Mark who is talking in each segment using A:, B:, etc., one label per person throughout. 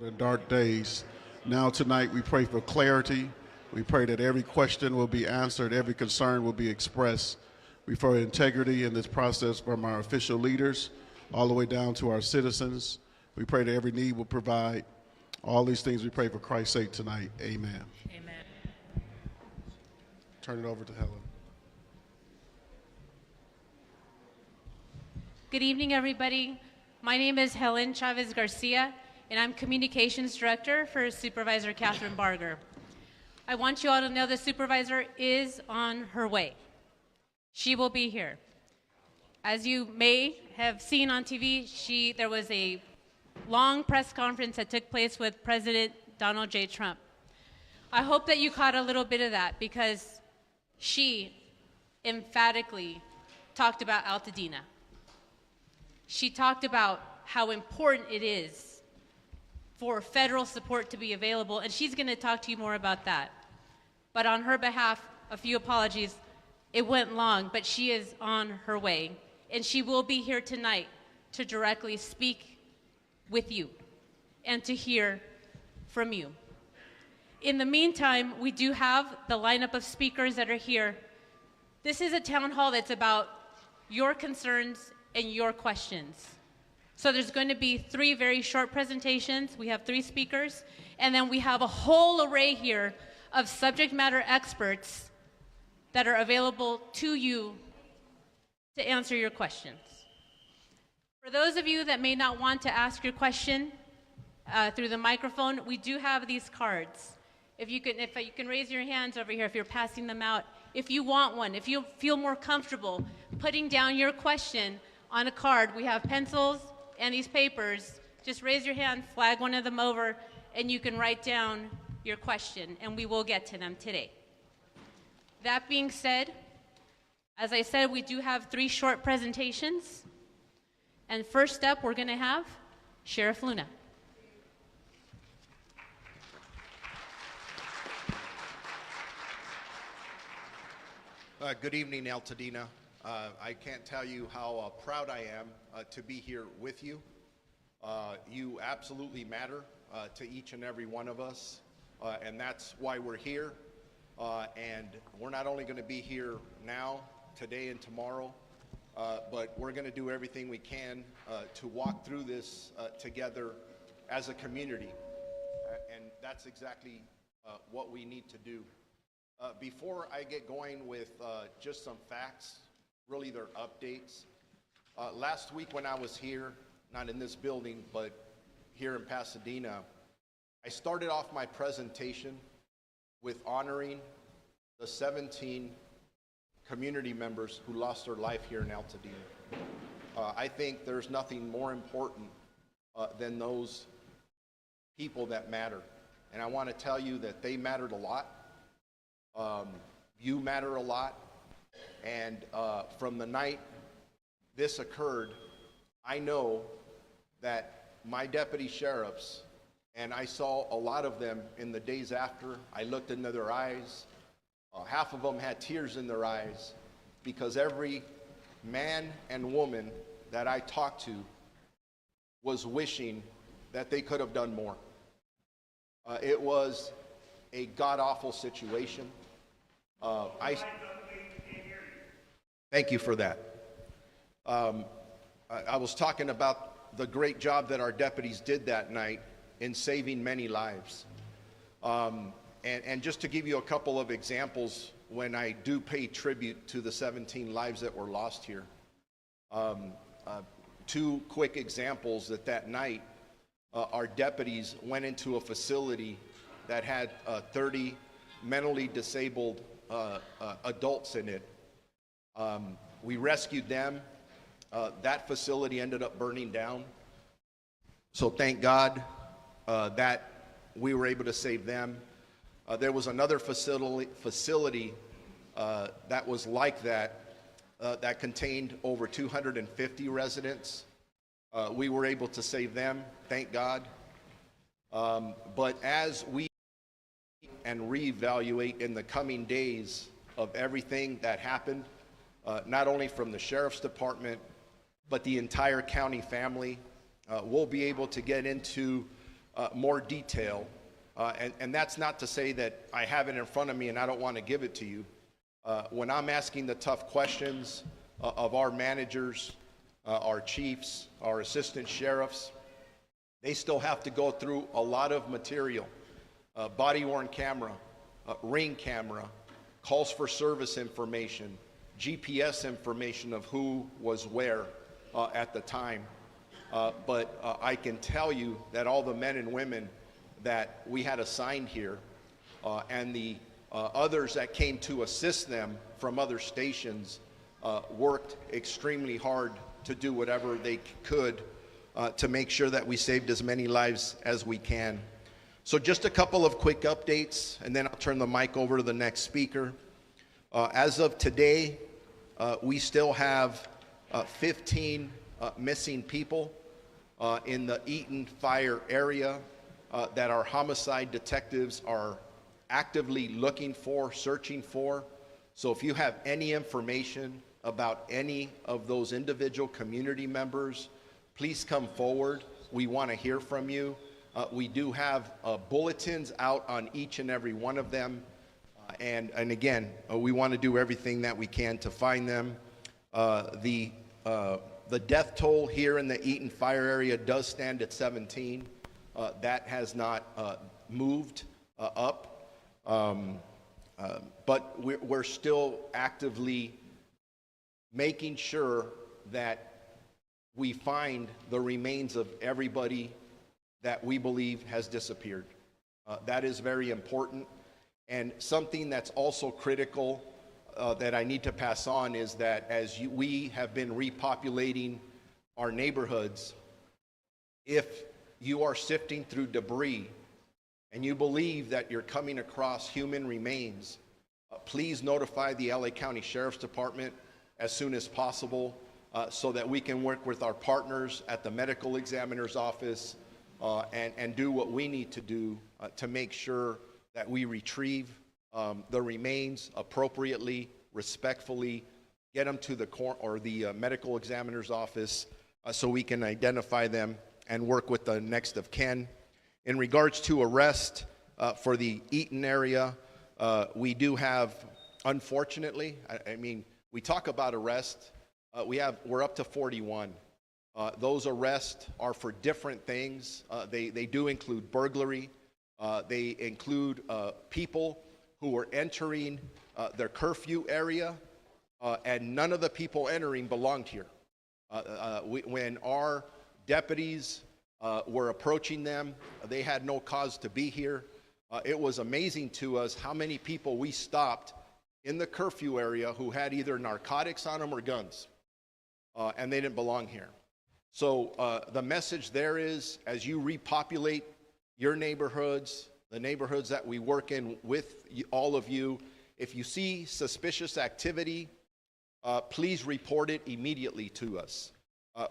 A: In dark days. Now tonight we pray for clarity. We pray that every question will be answered, every concern will be expressed. We pray for integrity in this process from our official leaders all the way down to our citizens. We pray that every need will provide. All these things we pray for Christ's sake tonight. Amen.
B: Amen.
A: Turn it over to Helen.
B: Good evening, everybody. My name is Helen Chavez Garcia, and I'm Communications Director for Supervisor Catherine Barger. I want you all to know the Supervisor is on her way. She will be here. As you may have seen on TV, there was a long press conference that took place with President Donald J. Trump. I hope that you caught a little bit of that because she emphatically talked about Altadena. She talked about how important it is for federal support to be available, and she's going to talk to you more about that. But on her behalf, a few apologies. It went long, but she is on her way, and she will be here tonight to directly speak with you and to hear from you. In the meantime, we do have the lineup of speakers that are here. This is a town hall that's about your concerns and your questions. So there's going to be 3 very short presentations. We have 3 speakers, and then we have a whole array here of subject matter experts that are available to you to answer your questions. For those of you that may not want to ask your question through the microphone, we do have these cards. If you can raise your hands over here if you're passing them out. If you want one, if you feel more comfortable putting down your question on a card, we have pencils and these papers. Just raise your hand, flag one of them over, and you can write down your question, and we will get to them today. That being said, as I said, we do have 3 short presentations. And first up, we're going to have Sheriff Luna.
C: Good evening, Altadena. I can't tell you how proud I am to be here with you. You absolutely matter to each and every one of us, and that's why we're here. And we're not only going to be here now, today, and tomorrow, but we're going to do everything we can to walk through this together as a community. And that's exactly what we need to do. Before I get going with just some facts, really they're updates. Last week when I was here, not in this building, but here in Pasadena, I started off my presentation with honoring the 17 community members who lost their life here in Altadena. I think there's nothing more important than those people that matter. And I want to tell you that they mattered a lot. You matter a lot. And from the night this occurred, I know that my deputy sheriffs, and I saw a lot of them in the days after, I looked into their eyes. Half of them had tears in their eyes because every man and woman that I talked to was wishing that they could have done more. It was a god-awful situation. Thank you for that. I was talking about the great job that our deputies did that night in saving many lives. And just to give you a couple of examples, when I do pay tribute to the 17 lives that were lost here, 2 quick examples that night, our deputies went into a facility that had 30 mentally disabled adults in it. We rescued them. That facility ended up burning down. So thank God that we were able to save them. There was another facility that was like that, that contained over 250 residents. We were able to save them, thank God. But as we and reevaluate in the coming days of everything that happened, not only from the Sheriff's Department, but the entire county family, we'll be able to get into more detail. And that's not to say that I have it in front of me and I don't want to give it to you. When I'm asking the tough questions of our managers, our chiefs, our assistant sheriffs, they still have to go through a lot of material, body-worn camera, ring camera, calls for service information, GPS information of who was where at the time. But I can tell you that all the men and women that we had assigned here and the others that came to assist them from other stations worked extremely hard to do whatever they could to make sure that we saved as many lives as we can. So just a couple of quick updates, and then I'll turn the mic over to the next speaker. As of today, we still have 15 missing people in the Eaton Fire area that our homicide detectives are actively looking for, searching for. So if you have any information about any of those individual community members, please come forward. We want to hear from you. We do have bulletins out on each and every one of them. And again, we want to do everything that we can to find them. The death toll here in the Eaton Fire area does stand at 17. That has not moved up. But we're still actively making sure that we find the remains of everybody that we believe has disappeared. That is very important. And something that's also critical that I need to pass on is that as we have been repopulating our neighborhoods, if you are sifting through debris and you believe that you're coming across human remains, please notify the LA County Sheriff's Department as soon as possible so that we can work with our partners at the medical examiner's office and do what we need to do to make sure that we retrieve the remains appropriately, respectfully, get them to the court or the medical examiner's office so we can identify them and work with the next of kin. In regards to arrest for the Eaton area, we do have, unfortunately, I mean, we talk about arrest, we're up to 41. Those arrests are for different things. They do include burglary. They include people who are entering their curfew area, and none of the people entering belonged here. When our deputies were approaching them, they had no cause to be here. It was amazing to us how many people we stopped in the curfew area who had either narcotics on them or guns, and they didn't belong here. So the message there is, as you repopulate your neighborhoods, the neighborhoods that we work in with all of you, if you see suspicious activity, please report it immediately to us.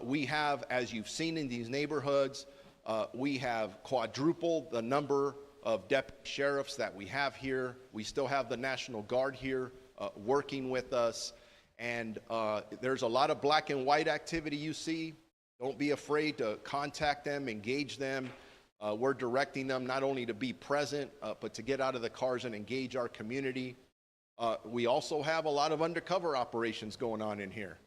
C: We have, as you've seen in these neighborhoods, we have quadrupled the number of deputy sheriffs that we have here. We still have the National Guard here working with us. And there's a lot of black and white activity you see. Don't be afraid to contact them, engage them. We're directing them not only to be present, but to get out of the cars and engage our community. We also have a lot of undercover operations going on in here.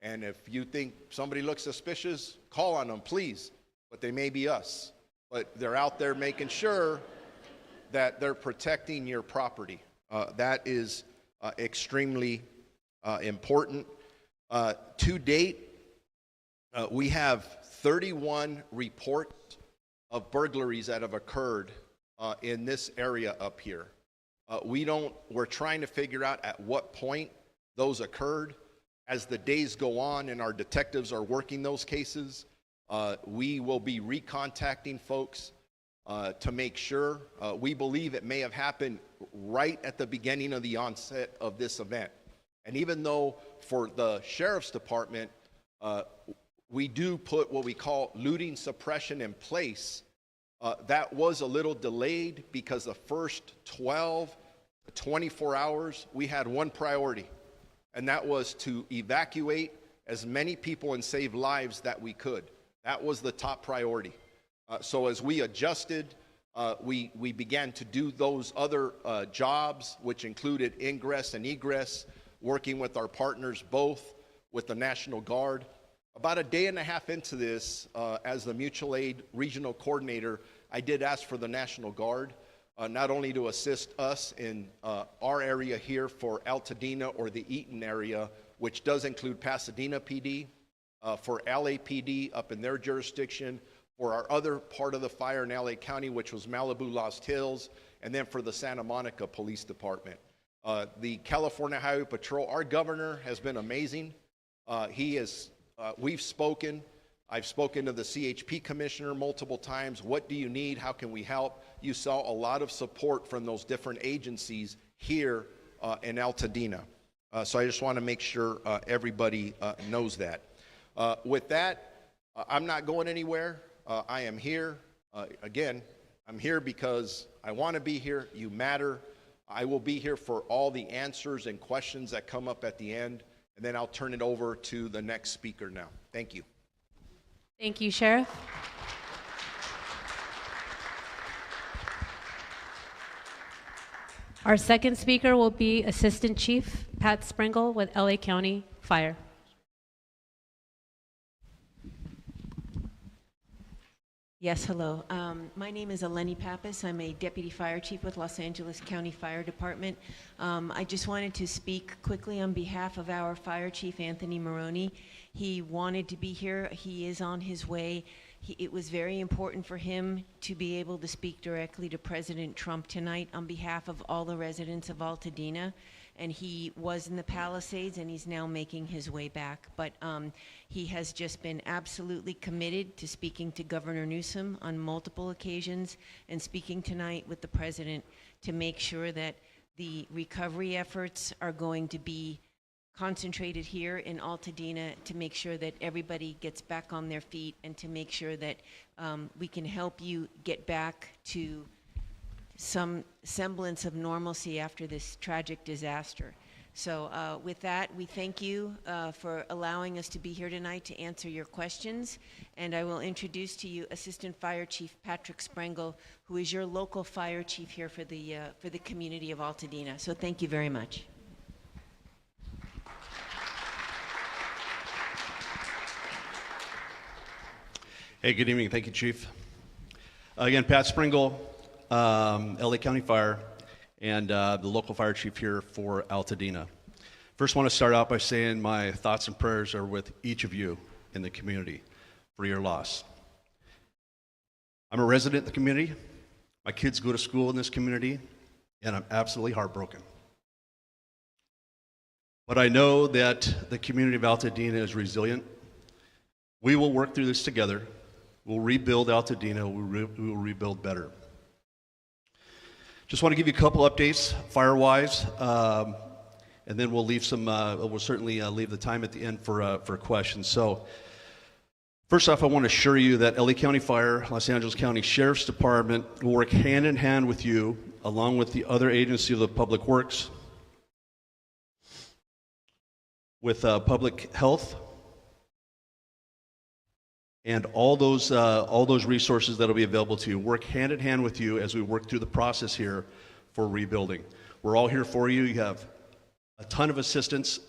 C: And if you think somebody looks suspicious, call on them, please. But they may be us. But they're out there making sure that they're protecting your property. That is extremely important. To date, we have 31 reports of burglaries that have occurred in this area up here. We're trying to figure out at what point those occurred. As the days go on and our detectives are working those cases, we will be recontacting folks to make sure. We believe it may have happened right at the beginning of the onset of this event. And even though for the Sheriff's Department, we do put what we call looting suppression in place, that was a little delayed because the first 12 to 24 hours, we had one priority, and that was to evacuate as many people and save lives that we could. That was the top priority. So as we adjusted, we began to do those other jobs, which included ingress and egress, working with our partners both with the National Guard. About a day and a half into this, as the mutual aid regional coordinator, I did ask for the National Guard, not only to assist us in our area here for Altadena or the Eaton area, which does include Pasadena PD, for LAPD up in their jurisdiction, for our other part of the fire in LA County, which was Malibu Lost Hills, and then for the Santa Monica Police Department. The California Highway Patrol, our governor has been amazing. We've spoken. I've spoken to the CHP commissioner multiple times. What do you need? How can we help? You saw a lot of support from those different agencies here in Altadena. So I just want to make sure everybody knows that. With that, I'm not going anywhere. I am here. Again, I'm here because I want to be here. You matter. I will be here for all the answers and questions that come up at the end, and then I'll turn it over to the next speaker now. Thank you.
B: Thank you, Sheriff. Our second speaker will be Assistant Chief Pat Springle with LA County Fire.
D: Yes, hello. My name is Eleni Pappas. I'm a Deputy Fire Chief with Los Angeles County Fire Department. I just wanted to speak quickly on behalf of our Fire Chief, Anthony Maroney. He wanted to be here. He is on his way. It was very important for him to be able to speak directly to President Trump tonight on behalf of all the residents of Altadena. And he was in the Palisades, and he's now making his way back. But he has just been absolutely committed to speaking to Governor Newsom on multiple occasions and speaking tonight with the President to make sure that the recovery efforts are going to be concentrated here in Altadena, to make sure that everybody gets back on their feet and to make sure that we can help you get back to some semblance of normalcy after this tragic disaster. So with that, we thank you for allowing us to be here tonight to answer your questions. And I will introduce to you Assistant Fire Chief Patrick Sprengle, who is your local fire chief here for the community of Altadena. So thank you very much.
E: Hey, good evening. Thank you, Chief. Again, Pat Springle, LA County Fire, and the local fire chief here for Altadena. First, I want to start out by saying my thoughts and prayers are with each of you in the community for your loss. I'm a resident of the community. My kids go to school in this community, and I'm absolutely heartbroken. But I know that the community of Altadena is resilient. We will work through this together. We'll rebuild Altadena. We will rebuild better. Just want to give you a couple updates, fire-wise, and then we'll leave some. We'll certainly leave the time at the end for questions. So, first off, I want to assure you that LA County Fire, Los Angeles County Sheriff's Department will work hand in hand with you, along with the other agency of the Public Works, with Public Health, and all those resources that will be available to you. Work hand in hand with you as we work through the process here for rebuilding. We're all here for you. You have a ton of assistance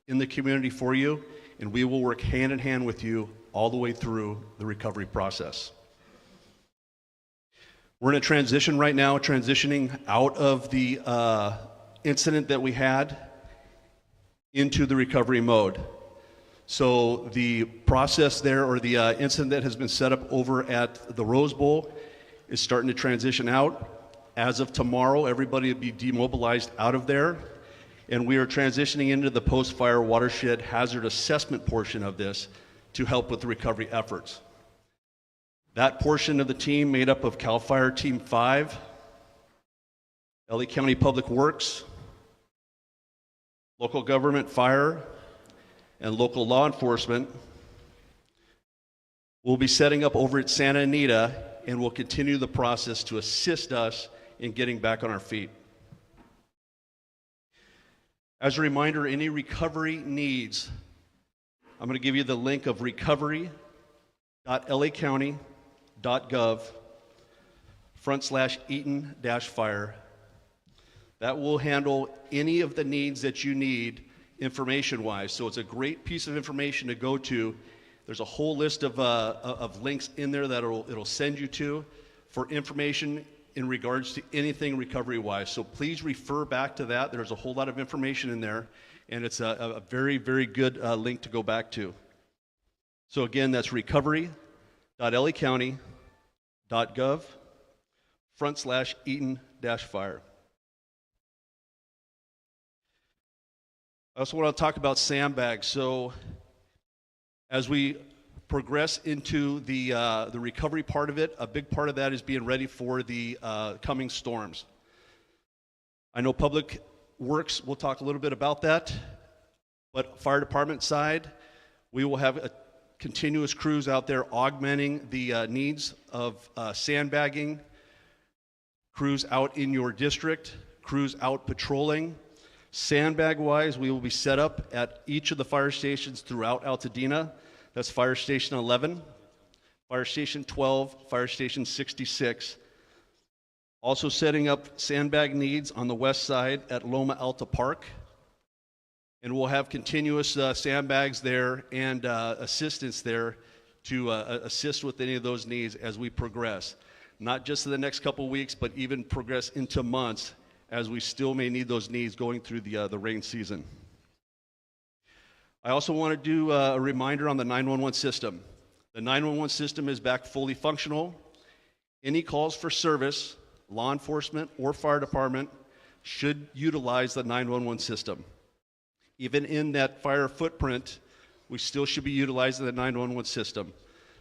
E: in the community for you, and we will work hand in hand with you all the way through the recovery process. We're in a transition right now, transitioning out of the incident that we had into the recovery mode. So the process there, or the incident that has been set up over at the Rose Bowl, is starting to transition out. As of tomorrow, everybody will be demobilized out of there, and we are transitioning into the post-fire watershed hazard assessment portion of this to help with the recovery efforts. That portion of the team, made up of CAL FIRE Team 5, LA County Public Works, local government fire, and local law enforcement, will be setting up over at Santa Anita, and will continue the process to assist us in getting back on our feet. As a reminder, any recovery needs, I'm going to give you the link of recovery.lacounty.gov www.gov/Eaton-Fire. That will handle any of the needs that you need information-wise. So it's a great piece of information to go to. There's a whole list of links in there that it'll send you to for information in regards to anything recovery-wise. So please refer back to that. There's a whole lot of information in there, and it's a very, very good link to go back to. So again, that's recovery.lacounty.gov/Eaton-Fire. I also want to talk about sandbags. So as we progress into the recovery part of it, a big part of that is being ready for the coming storms. I know Public Works will talk a little bit about that, but fire department side, we will have continuous crews out there augmenting the needs of sandbagging, crews out in your district, crews out patrolling. Sandbag-wise, we will be set up at each of the fire stations throughout Altadena. That's Fire Station 11, Fire Station 12, Fire Station 66. Also setting up sandbag needs on the west side at Loma Alta Park. And we'll have continuous sandbags there and assistance there to assist with any of those needs as we progress. Not just in the next couple weeks, but even progress into months, as we still may need those needs going through the rain season. I also want to do a reminder on the 911 system. The 911 system is back fully functional. Any calls for service, law enforcement or fire department should utilize the 911 system. Even in that fire footprint, we still should be utilizing the 911 system.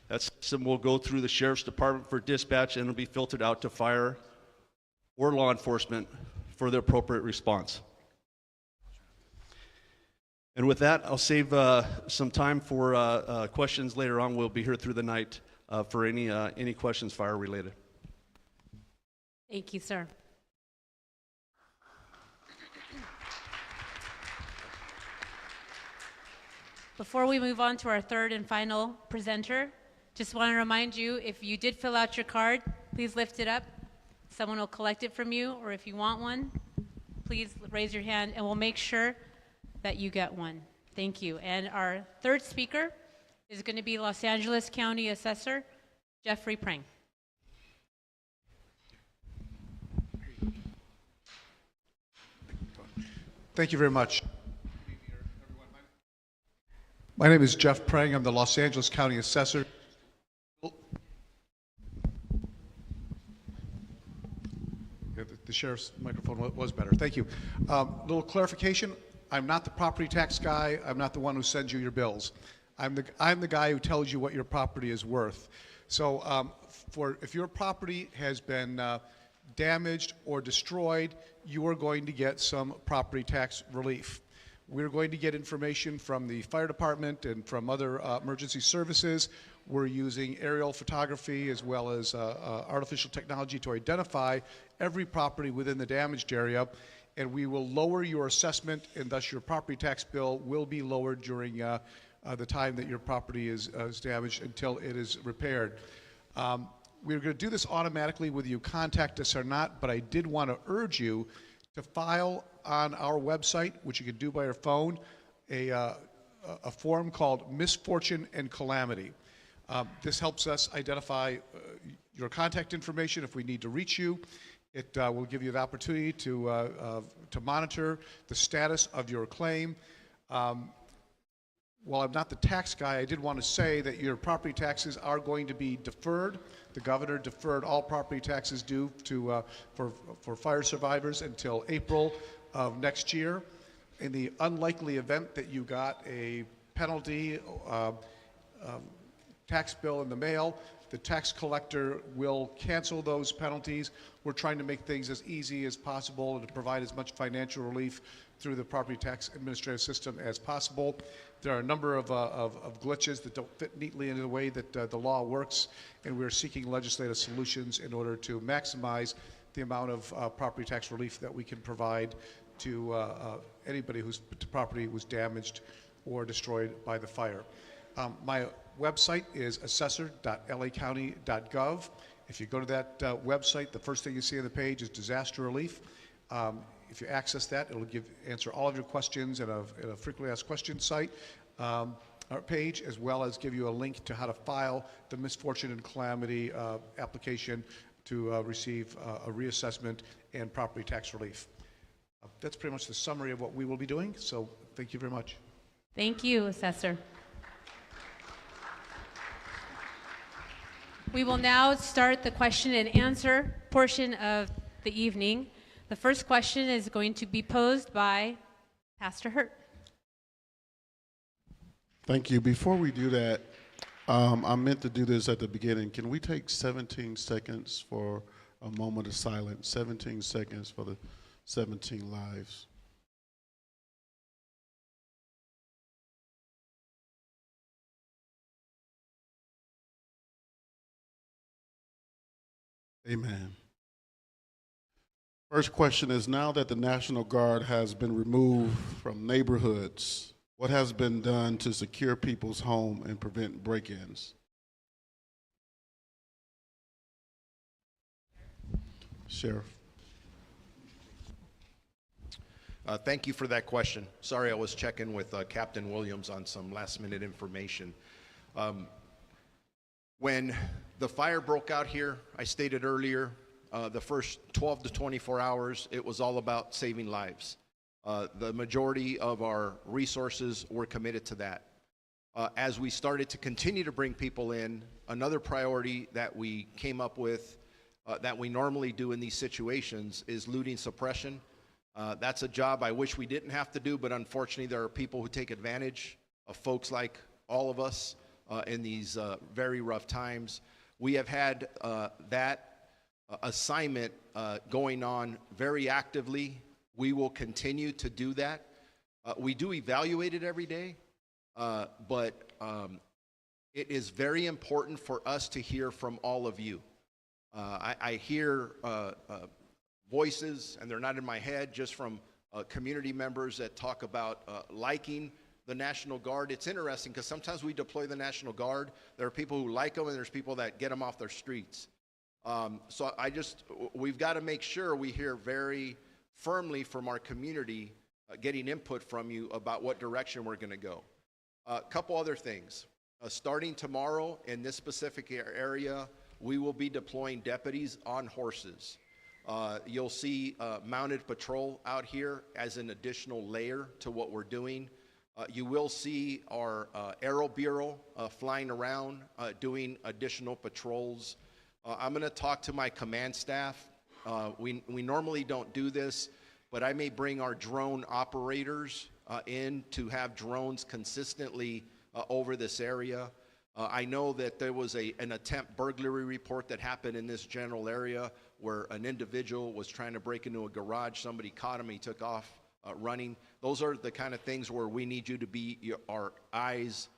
E: That system will go through the Sheriff's Department for dispatch, and it'll be filtered out to fire or law enforcement for the appropriate response. And with that, I'll save some time for questions later on. We'll be here through the night for any questions fire related.
B: Thank you, sir. Before we move on to our third and final presenter, just want to remind you, if you did fill out your card, please lift it up. Someone will collect it from you, or if you want one, please raise your hand and we'll make sure that you get one. Thank you. And our third speaker is going to be Los Angeles County Assessor Jeffrey Prang.
F: Thank you very much. My name is Jeff Prang. I'm the Los Angeles County Assessor. The sheriff's microphone was better. Thank you. Little clarification. I'm not the property tax guy. I'm not the one who sends you your bills. I'm the guy who tells you what your property is worth. So if your property has been damaged or destroyed, you are going to get some property tax relief. We're going to get information from the fire department and from other emergency services. We're using aerial photography as well as artificial technology to identify every property within the damaged area, and we will lower your assessment, and thus your property tax bill will be lowered during the time that your property is damaged until it is repaired. We're going to do this automatically whether you contact us or not, but I did want to urge you to file on our website, which you can do by your phone, a form called Misfortune and Calamity. This helps us identify your contact information if we need to reach you. It will give you the opportunity to monitor the status of your claim. While I'm not the tax guy, I did want to say that your property taxes are going to be deferred. The governor deferred all property taxes due for fire survivors until April of next year. In the unlikely event that you got a penalty tax bill in the mail, the tax collector will cancel those penalties. We're trying to make things as easy as possible and to provide as much financial relief through the property tax administrative system as possible. There are a number of glitches that don't fit neatly into the way that the law works, and we're seeking legislative solutions in order to maximize the amount of property tax relief that we can provide to anybody whose property was damaged or destroyed by the fire. My website is assessor.lacounty.gov. If you go to that website, the first thing you see on the page is disaster relief. If you access that, it'll answer all of your questions in a frequently asked questions site page, as well as give you a link to how to file the misfortune and calamity application to receive a reassessment and property tax relief. That's pretty much the summary of what we will be doing, so thank you very much.
B: Thank you, Assessor. We will now start the question and answer portion of the evening. The first question is going to be posed by Pastor Hurt.
A: Thank you. Before we do that, I meant to do this at the beginning. Can we take 17 seconds for a moment of silence? 17 seconds for the 17 lives. Amen. First question is, now that the National Guard has been removed from neighborhoods, what has been done to secure people's home and prevent break-ins? Sheriff.
C: Thank you for that question. Sorry, I was checking with Captain Williams on some last-minute information. When the fire broke out here, I stated earlier, the first 12 to 24 hours, it was all about saving lives. The majority of our resources were committed to that. As we started to continue to bring people in, another priority that we came up with that we normally do in these situations is looting suppression. That's a job I wish we didn't have to do, but unfortunately there are people who take advantage of folks like all of us in these very rough times. We have had that assignment going on very actively. We will continue to do that. We do evaluate it every day, but it is very important for us to hear from all of you. I hear voices, and they're not in my head, just from community members that talk about liking the National Guard. It's interesting because sometimes we deploy the National Guard. There are people who like them, and there's people that get them off their streets. So we've got to make sure we hear very firmly from our community, getting input from you about what direction we're going to go. A couple other things. Starting tomorrow in this specific area, we will be deploying deputies on horses. You'll see mounted patrol out here as an additional layer to what we're doing. You will see our Aero Bureau flying around doing additional patrols. I'm going to talk to my command staff. We normally don't do this, but I may bring our drone operators in to have drones consistently over this area. I know that there was an attempt burglary report that happened in this general area where an individual was trying to break into a garage. Somebody caught him. He took off running. Those are the kind of things where we need you to be our eyes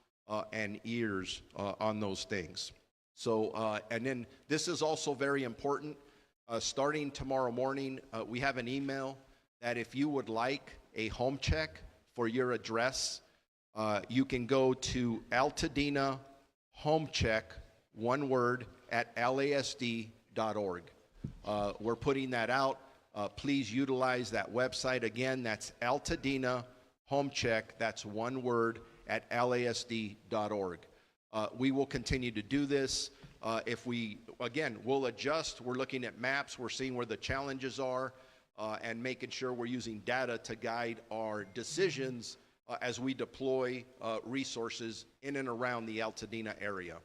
C: and ears on those things. So, and then this is also very important. Starting tomorrow morning, we have an email that if you would like a home check for your address, you can go to Altadena home check, one word, at lasd.org. We're putting that out. Please utilize that website. Again, that's Altadena home check, that's one word, at lasd.org. We will continue to do this. If we, again, we'll adjust. We're looking at maps. We're seeing where the challenges are and making sure we're using data to guide our decisions as we deploy resources in and around the Altadena area.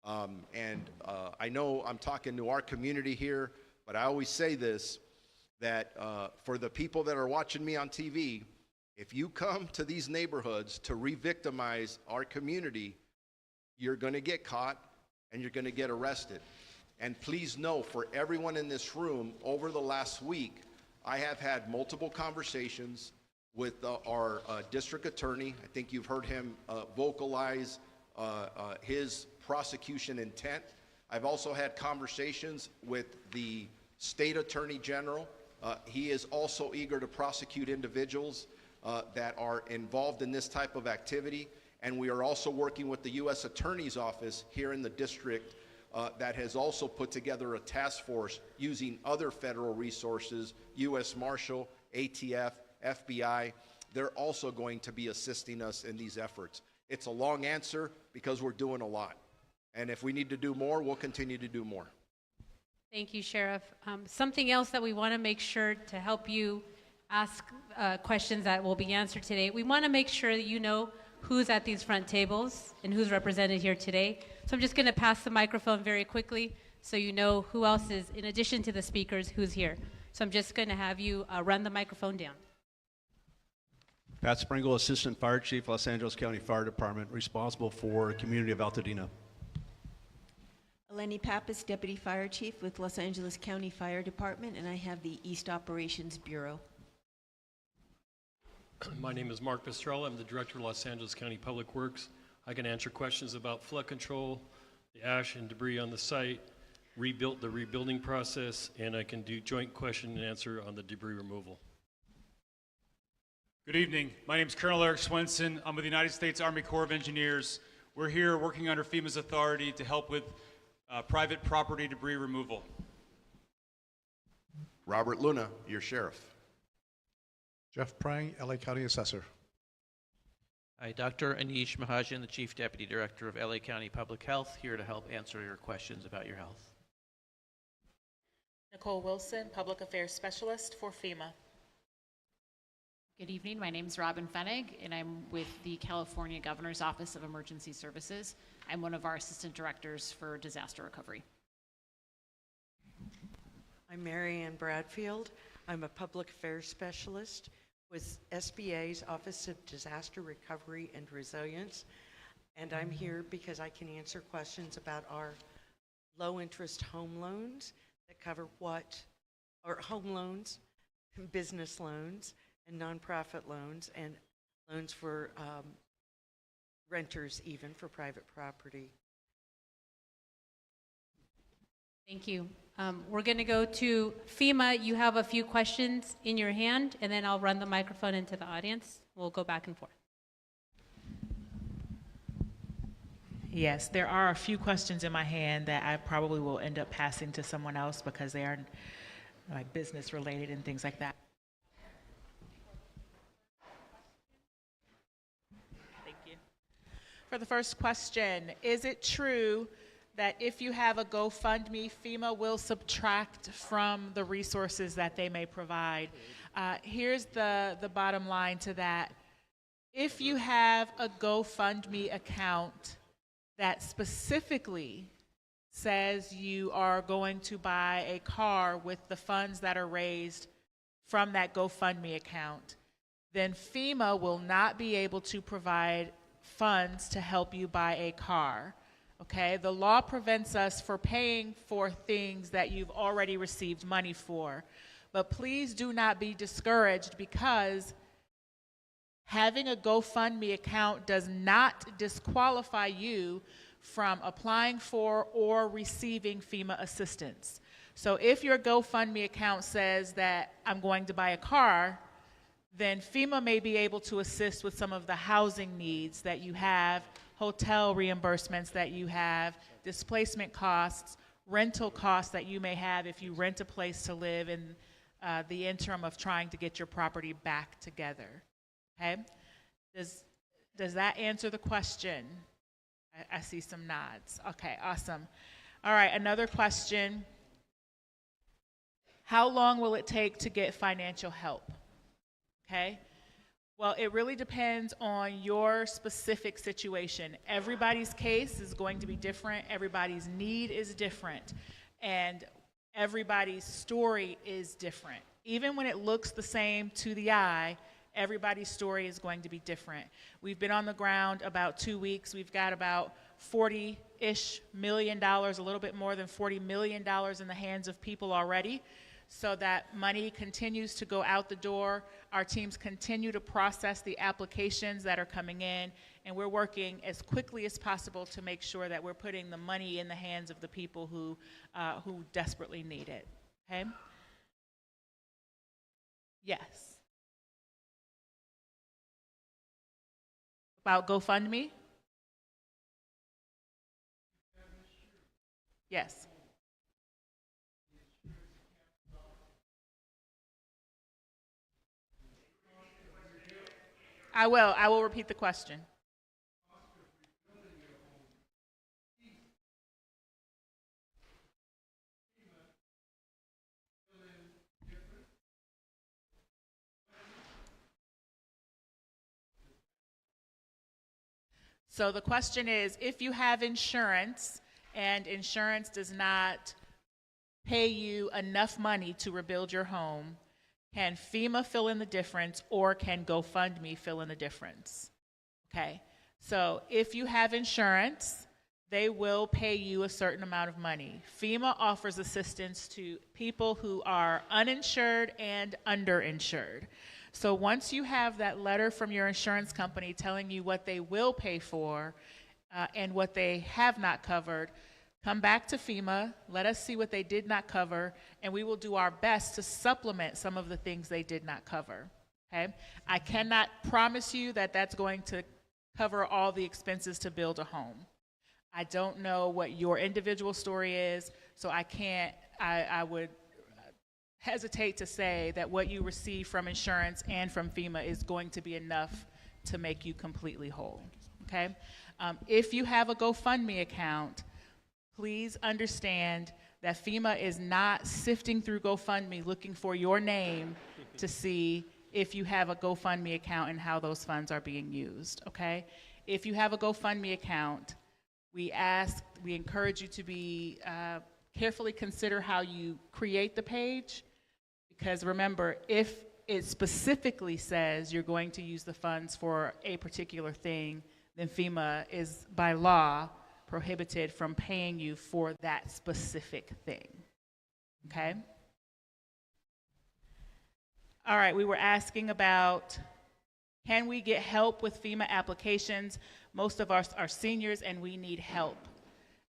C: I know I'm talking to our community here, but I always say this, that for the people that are watching me on TV, if you come to these neighborhoods to re-victimize our community, you're going to get caught and you're going to get arrested. And please know, for everyone in this room, over the last week, I have had multiple conversations with our district attorney. I think you've heard him vocalize his prosecution intent. I've also had conversations with the state attorney general. He is also eager to prosecute individuals that are involved in this type of activity. And we are also working with the U.S. Attorney's Office here in the district that has also put together a task force using other federal resources, U.S. Marshal, ATF, FBI. They're also going to be assisting us in these efforts. It's a long answer because we're doing a lot. And if we need to do more, we'll continue to do more.
B: Thank you, Sheriff. Something else that we want to make sure to help you ask questions that will be answered today, we want to make sure that you know who's at these front tables and who's represented here today. So I'm just going to pass the microphone very quickly so you know who else is, in addition to the speakers, who's here. So I'm just going to have you run the microphone down.
E: Pat Springle, Assistant Fire Chief, Los Angeles County Fire Department, responsible for the community of Altadena.
D: Eleni Pappas, Deputy Fire Chief with Los Angeles County Fire Department, and I have the East Operations Bureau.
G: My name is Mark Pastrella. I'm the Director of Los Angeles County Public Works. I can answer questions about flood control, the ash and debris on the site, the rebuilding process, and I can do joint question and answer on the debris removal.
H: Good evening. My name is Colonel Eric Swenson. I'm with the United States Army Corps of Engineers. We're here working under FEMA's authority to help with private property debris removal.
C: Robert Luna, your sheriff.
F: Jeff Prang, LA County Assessor.
I: Hi, Dr. Anish Mahajan, the Chief Deputy Director of LA County Public Health, here to help answer your questions about your health.
J: Nicole Wilson, Public Affairs Specialist for FEMA.
K: Good evening. My name is Robin Fenig, and I'm with the California Governor's Office of Emergency Services. I'm one of our assistant directors for disaster recovery.
L: I'm Mary Ann Bradfield. I'm a public affairs specialist with SBA's Office of Disaster Recovery and Resilience, and I'm here because I can answer questions about our low-interest home loans that cover home loans, business loans, and nonprofit loans, and loans for renters, even for private property.
B: Thank you. We're going to go to FEMA. You have a few questions in your hand, and then I'll run the microphone into the audience. We'll go back and forth.
J: Yes, there are a few questions in my hand that I probably will end up passing to someone else because they are like business related and things like that. Thank you. For the first question, is it true that if you have a GoFundMe, FEMA will subtract from the resources that they may provide? Here's the bottom line to that. If you have a GoFundMe account that specifically says you are going to buy a car with the funds that are raised from that GoFundMe account, then FEMA will not be able to provide funds to help you buy a car. Okay, the law prevents us from paying for things that you've already received money for. But please do not be discouraged, because having a GoFundMe account does not disqualify you from applying for or receiving FEMA assistance. So if your GoFundMe account says that I'm going to buy a car, then FEMA may be able to assist with some of the housing needs that you have, hotel reimbursements that you have, displacement costs, rental costs that you may have if you rent a place to live in the interim of trying to get your property back together. Okay? Does that answer the question? I see some nods. Okay, awesome. All right, another question. How long will it take to get financial help? Okay? Well, it really depends on your specific situation. Everybody's case is going to be different. Everybody's need is different. And everybody's story is different. Even when it looks the same to the eye, everybody's story is going to be different. We've been on the ground about 2 weeks. We've got about $40-ish million, a little bit more than $40 million in the hands of people already. So that money continues to go out the door. Our teams continue to process the applications that are coming in, and we're working as quickly as possible to make sure that we're putting the money in the hands of the people who desperately need it. Okay? Yes. About GoFundMe? Yes. I will. I will repeat the question. So the question is, if you have insurance and insurance does not pay you enough money to rebuild your home, can FEMA fill in the difference or can GoFundMe fill in the difference? Okay, so if you have insurance, they will pay you a certain amount of money. FEMA offers assistance to people who are uninsured and underinsured. So once you have that letter from your insurance company telling you what they will pay for and what they have not covered, come back to FEMA, let us see what they did not cover, and we will do our best to supplement some of the things they did not cover. Okay? I cannot promise you that that's going to cover all the expenses to build a home. I don't know what your individual story is, so I would hesitate to say that what you receive from insurance and from FEMA is going to be enough to make you completely whole. Okay? If you have a GoFundMe account, please understand that FEMA is not sifting through GoFundMe looking for your name to see if you have a GoFundMe account and how those funds are being used, okay? If you have a GoFundMe account, we encourage you to be carefully consider how you create the page, because remember, if it specifically says you're going to use the funds for a particular thing, then FEMA is by law prohibited from paying you for that specific thing, okay? All right, we were asking about, can we get help with FEMA applications? Most of us are seniors and we need help.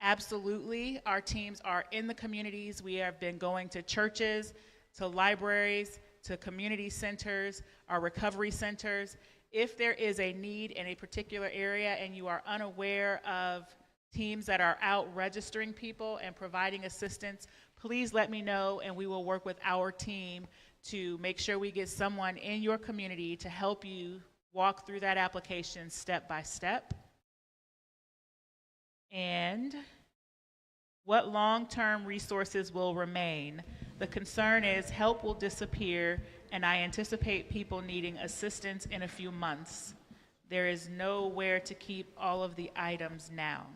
J: Absolutely, our teams are in the communities. We have been going to churches, to libraries, to community centers, our recovery centers. If there is a need in a particular area and you are unaware of teams that are out registering people and providing assistance, please let me know and we will work with our team to make sure we get someone in your community to help you walk through that application step by step. And what long-term resources will remain? The concern is help will disappear, and I anticipate people needing assistance in a few months. There is nowhere to keep all of the items now.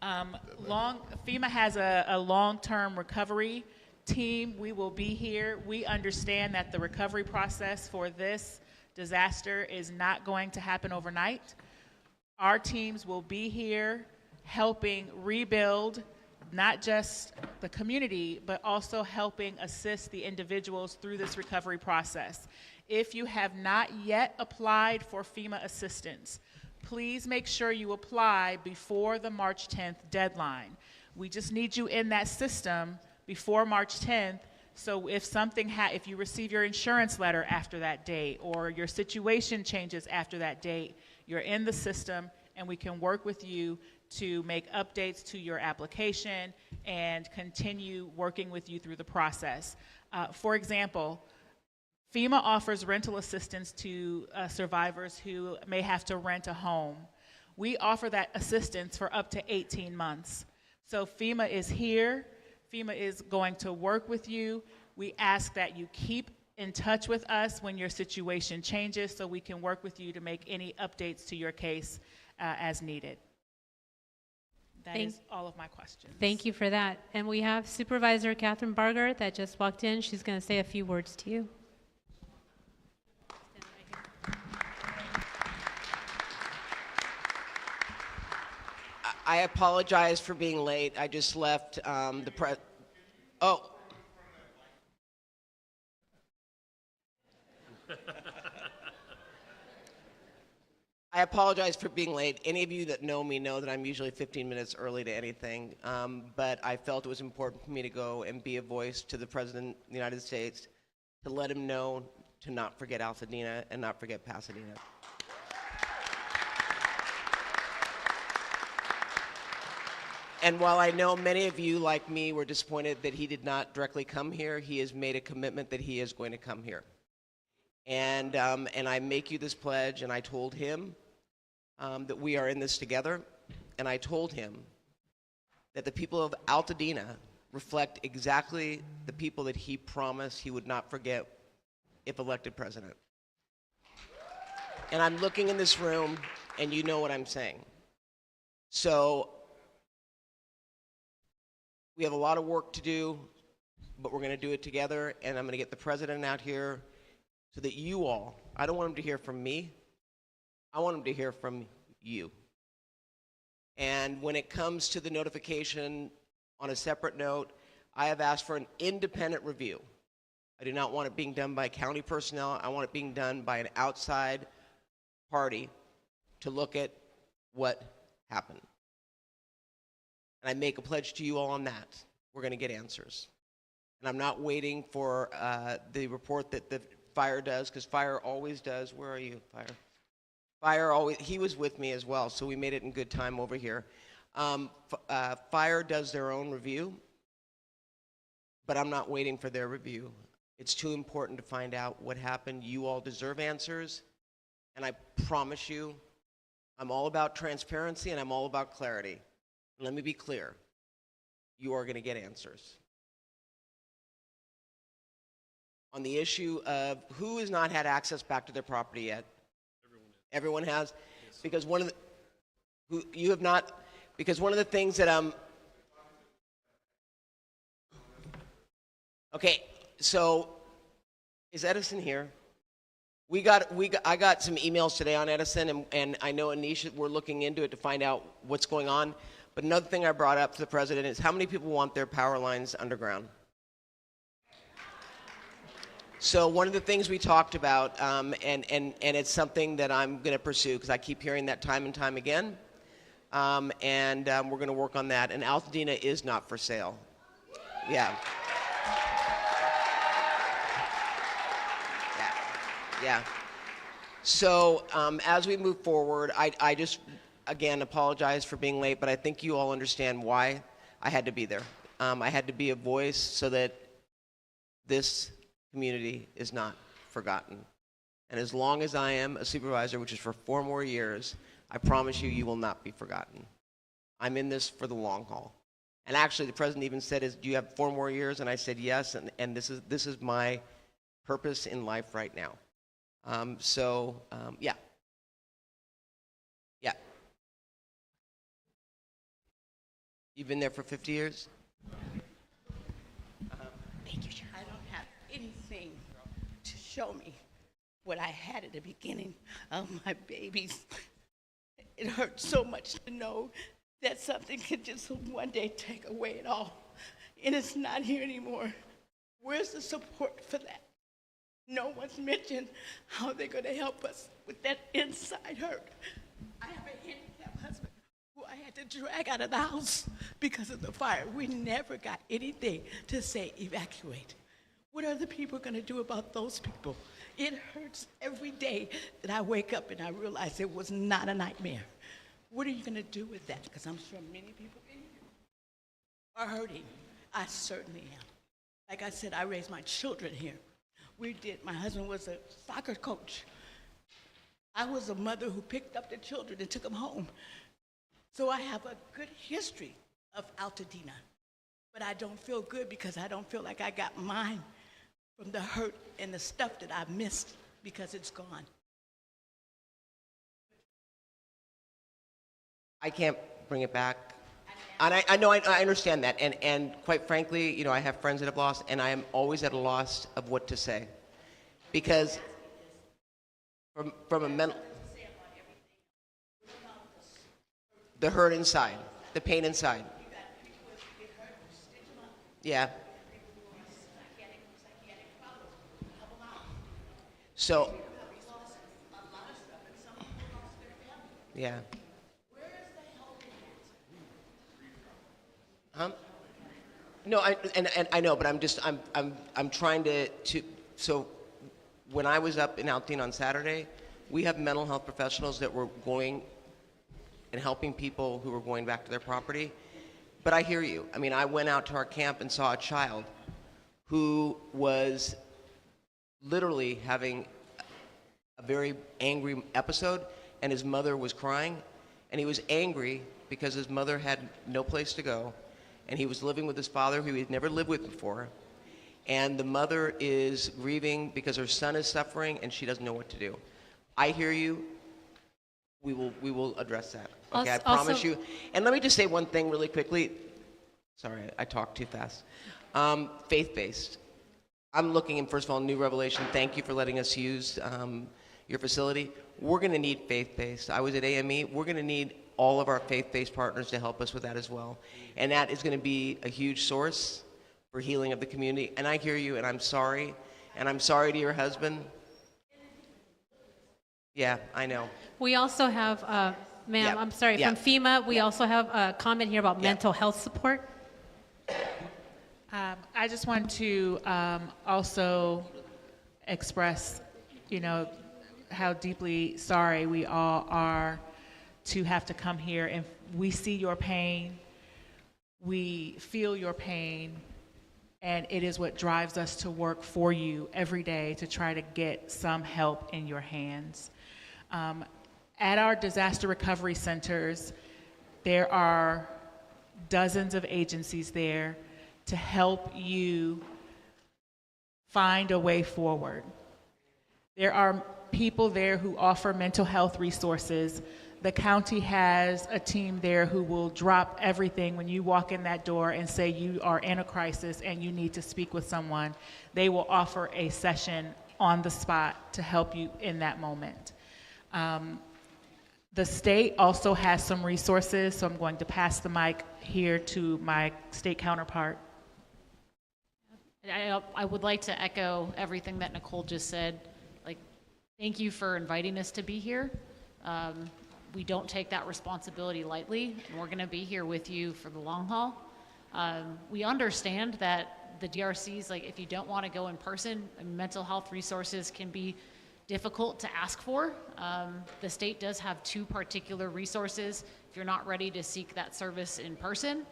J: FEMA has a long-term recovery team. We will be here. We understand that the recovery process for this disaster is not going to happen overnight. Our teams will be here helping rebuild not just the community, but also helping assist the individuals through this recovery process. If you have not yet applied for FEMA assistance, please make sure you apply before the March 10th deadline. We just need you in that system before March 10th, so if you receive your insurance letter after that date or your situation changes after that date, you're in the system and we can work with you to make updates to your application and continue working with you through the process. For example, FEMA offers rental assistance to survivors who may have to rent a home. We offer that assistance for up to 18 months. So FEMA is here. FEMA is going to work with you. We ask that you keep in touch with us when your situation changes so we can work with you to make any updates to your case as needed. That is all of my questions.
B: Thank you for that. And we have Supervisor Catherine Barger that just walked in. She's going to say a few words to you.
M: I apologize for being late. I just left Oh. I apologize for being late. Any of you that know me know that I'm usually 15 minutes early to anything, but I felt it was important for me to go and be a voice to the President of the United States to let him know to not forget Altadena and not forget Pasadena. And while I know many of you, like me, were disappointed that he did not directly come here, he has made a commitment that he is going to come here. And I make you this pledge, and I told him that we are in this together, and I told him that the people of Altadena reflect exactly the people that he promised he would not forget if elected president. And I'm looking in this room, and you know what I'm saying. So we have a lot of work to do, but we're going to do it together, and I'm going to get the president out here so that you all, I don't want him to hear from me, I want him to hear from you. And when it comes to the notification, on a separate note, I have asked for an independent review. I do not want it being done by county personnel. I want it being done by an outside party to look at what happened. And I make a pledge to you all on that. We're going to get answers. And I'm not waiting for the report that the fire does, because fire always does. Where are you, fire? Fire always, he was with me as well, so we made it in good time over here. Fire does their own review, but I'm not waiting for their review. It's too important to find out what happened. You all deserve answers, and I promise you, I'm all about transparency and I'm all about clarity. And let me be clear, you are going to get answers. On the issue of who has not had access back to their property yet? Everyone has? Yes. Because one of the, who you have not, because one of the things that okay, so is Edison here? I got some emails today on Edison, and I know Anish, we're looking into it to find out what's going on. But another thing I brought up to the president is how many people want their power lines underground? So one of the things we talked about, and it's something that I'm going to pursue because I keep hearing that time and time again, and we're going to work on that. And Altadena is not for sale. Yeah. Yeah. So as we move forward, I just, again, apologize for being late, but I think you all understand why I had to be there. I had to be a voice so that this community is not forgotten. And as long as I am a supervisor, which is for 4 more years, I promise you, you will not be forgotten. I'm in this for the long haul. And actually, the president even said, do you have 4 more years? And I said, yes, and this is my purpose in life right now. Yeah. Yeah. You've been there for 50 years?
N: Thank you, I don't have anything to show me what I had at the beginning of my babies. It hurts so much to know that something could just one day take away it all. And it's not here anymore. Where's the support for that? No one's mentioned how they're going to help us with that inside hurt. I have a handicapped husband who I had to drag out of the house because of the fire. We never got anything to say evacuate. What are the people going to do about those people? It hurts every day that I wake up and I realize it was not a nightmare. What are you going to do with that? Because I'm sure many people in here are hurting. I certainly am. Like I said, I raised my children here. We did. My husband was a soccer coach. I was a mother who picked up the children and took them home. So I have a good history of Altadena. But I don't feel good because I don't feel like I got mine from the hurt and the stuff that I missed because it's gone.
M: I can't bring it back. And I know, I understand that, and quite frankly, you know, I have friends that have lost, and I am always at a loss of what to say, because from a mental, the hurt inside, the pain inside. Yeah. So. Yeah. No, I know, but I'm trying to. So, when I was up in Altadena on Saturday, we have mental health professionals that were going and helping people who were going back to their property, But I hear you. I mean, I went out to our camp and saw a child who was literally having a very angry episode, and his mother was crying, and he was angry because his mother had no place to go, and he was living with his father who he'd never lived with before, and the mother is grieving because her son is suffering and she doesn't know what to do. I hear you. We will address that. Okay, I promise you. And let me just say one thing really quickly. Sorry, I talked too fast. Faith-based. I'm looking in, first of all, New Revelation. Thank you for letting us use your facility. We're going to need faith-based. I was at AME. We're going to need all of our faith-based partners to help us with that as well. And that is going to be a huge source for healing of the community. And I hear you, and I'm sorry. And I'm sorry to your husband. Yeah, I know.
B: We also have, ma'am, I'm sorry, from FEMA, we also have a comment here about mental health support.
J: I just want to also express, how deeply sorry we all are to have to come here, and we see your pain, we feel your pain, and it is what drives us to work for you every day to try to get some help in your hands. At our disaster recovery centers, there are dozens of agencies there to help you find a way forward. There are people there who offer mental health resources. The county has a team there who will drop everything when you walk in that door and say you are in a crisis and you need to speak with someone. They will offer a session on the spot to help you in that moment. The state also has some resources, so I'm going to pass the mic here to my state counterpart.
K: I would like to echo everything that Nicole just said. Thank you for inviting us to be here. We don't take that responsibility lightly, and we're going to be here with you for the long haul. We understand that the DRCs, if you don't want to go in person, mental health resources can be difficult to ask for. The state does have two particular resources if you're not ready to seek that service in person.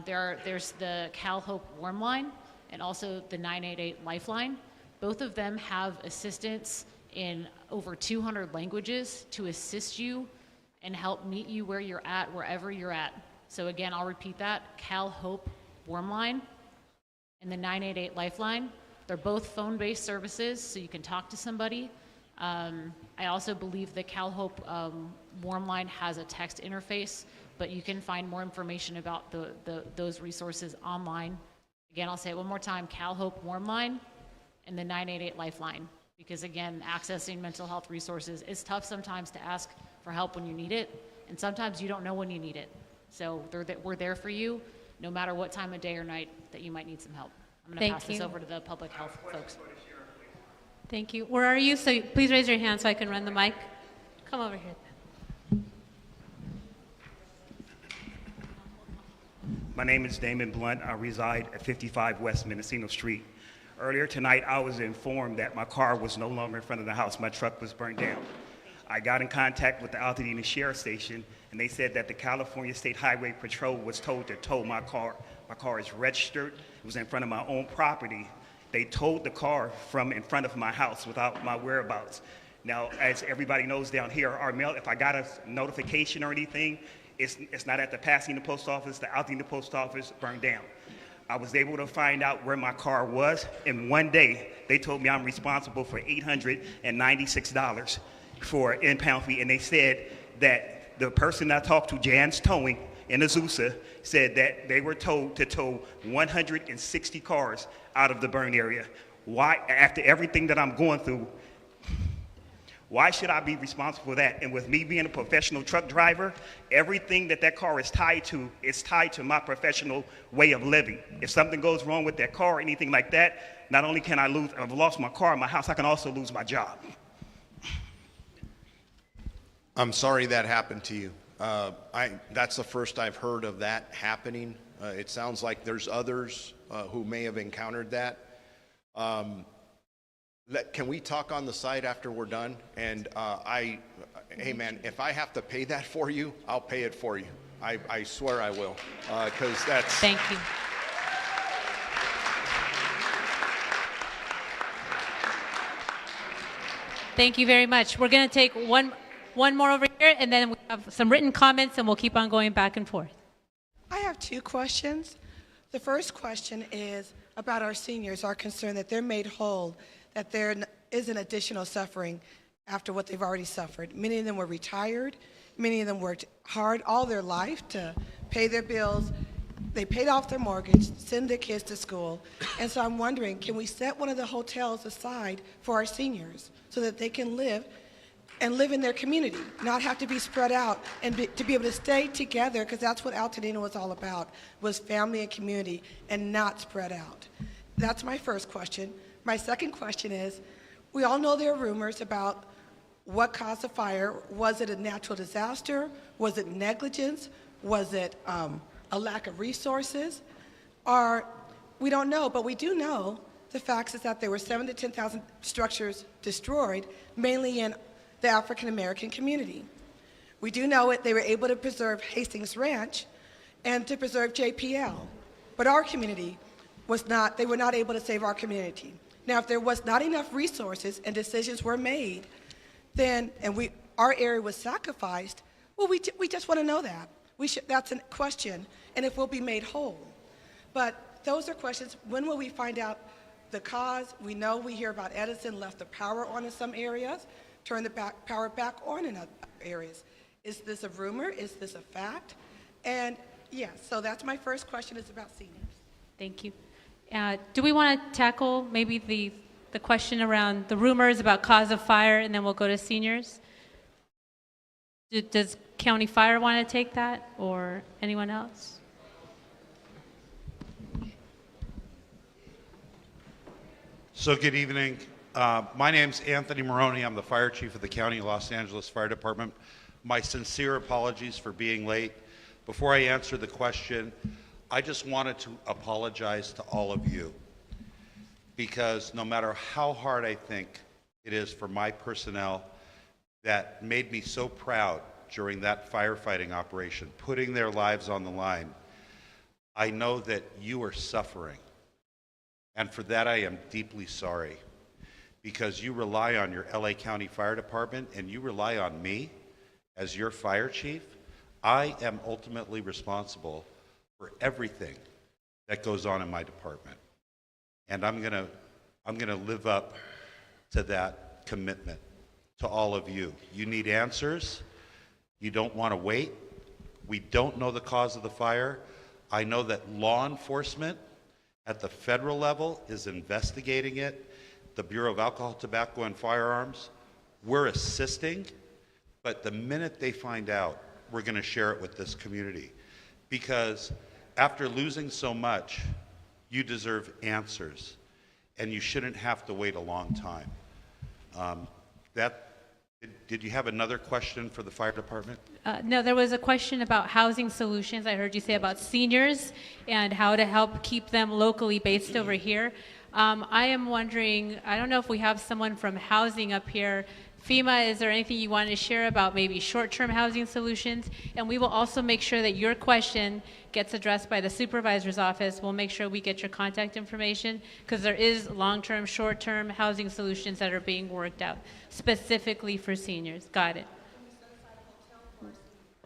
K: There's the Cal Hope Warm Line and also the 988 Lifeline. Both of them have assistance in over 200 languages to assist you and help meet you where you're at, wherever you're at. So again, I'll repeat that, Cal Hope Warm Line and the 988 Lifeline. They're both phone-based services, so you can talk to somebody. I also believe the Cal Hope Warm Line has a text interface, but you can find more information about those resources online. Again, I'll say it one more time, Cal Hope Warm Line and the 988 Lifeline. Because again, accessing mental health resources is tough sometimes to ask for help when you need it, and sometimes you don't know when you need it. So we're there for you, no matter what time of day or night that you might need some help. I'm going to pass this over to the public health folks.
B: Thank you. Where are you? So please raise your hand so I can run the mic. Come over here.
O: My name is Damon Blunt. I reside at 55 West Mendocino Street. Earlier tonight, I was informed that my car was no longer in front of the house. My truck was burned down. I got in contact with the Altadena Sheriff Station, and they said that the California State Highway Patrol was told to tow my car. My car is registered. It was in front of my own property. They towed the car from in front of my house without my whereabouts. Now, as everybody knows down here, our mail, if I got a notification or anything, it's not at the Pasadena post office. The Altadena post office burned down. I was able to find out where my car was, and one day they told me I'm responsible for $896 for an impound fee, and they said that the person I talked to, Jan's Towing in Azusa, said that they were told to tow 160 cars out of the burn area. Why, after everything that I'm going through, why should I be responsible for that? And with me being a professional truck driver, everything that car is tied to my professional way of living. If something goes wrong with that car or anything like that, not only can I've lost my car and my house, I can also lose my job.
C: I'm sorry that happened to you. That's the first I've heard of that happening. It sounds like there's others who may have encountered that. Can we talk on the side after we're done? And hey man, if I have to pay that for you, I'll pay it for you. I swear I will, because that's...
B: Thank you. Thank you very much. We're going to take one more over here, and then we have some written comments, and we'll keep on going back and forth.
P: I have two questions. The first question is about our seniors, our concern that they're made whole, that there isn't additional suffering after what they've already suffered. Many of them were retired. Many of them worked hard all their life to pay their bills. They paid off their mortgage, send their kids to school. And so I'm wondering, can we set one of the hotels aside for our seniors so that they can live in their community, not have to be spread out, and to be able to stay together, because that's what Altadena was all about, was family and community, and not spread out. That's my first question. My second question is, we all know there are rumors about what caused the fire. Was it a natural disaster? Was it negligence? Was it a lack of resources? Or we don't know, but we do know the facts is that there were 7,000 to 10,000 structures destroyed, mainly in the African American community. We do know it, they were able to preserve Hastings Ranch and to preserve JPL, but our community they were not able to save our community. Now, if there was not enough resources and decisions were made, then, our area was sacrificed, well, we just want to know that. That's a question, and if we'll be made whole. But those are questions. When will we find out the cause? We hear about Edison left the power on in some areas, turned the power back on in other areas. Is this a rumor? Is this a fact? And yes, so that's my first question, is about seniors.
B: Thank you. Do we want to tackle maybe the question around the rumors about cause of fire, and then we'll go to seniors? Does County Fire want to take that, or anyone else?
Q: So good evening. My name's Anthony Maroney. I'm the fire chief of the County of Los Angeles Fire Department. My sincere apologies for being late. Before I answer the question, I just wanted to apologize to all of you, because no matter how hard I think it is for my personnel that made me so proud during that firefighting operation, putting their lives on the line, I know that you are suffering. And for that, I am deeply sorry, because you rely on your LA County Fire Department and you rely on me as your fire chief. I am ultimately responsible for everything that goes on in my department. And I'm gonna live up to that commitment to all of you. You need answers. You don't want to wait. We don't know the cause of the fire. I know that law enforcement at the federal level is investigating it. The Bureau of Alcohol, Tobacco, and Firearms, we're assisting, but the minute they find out, we're going to share it with this community. Because after losing so much, you deserve answers, and you shouldn't have to wait a long time. Did you have another question for the fire department?
B: No, there was a question about housing solutions. I heard you say about seniors and how to help keep them locally based over here. I am wondering, I don't know if we have someone from housing up here. FEMA, is there anything you want to share about maybe short-term housing solutions? And we will also make sure that your question gets addressed by the supervisor's office. We'll make sure we get your contact information, because there is long-term, short-term housing solutions that are being worked out specifically for seniors. Got it.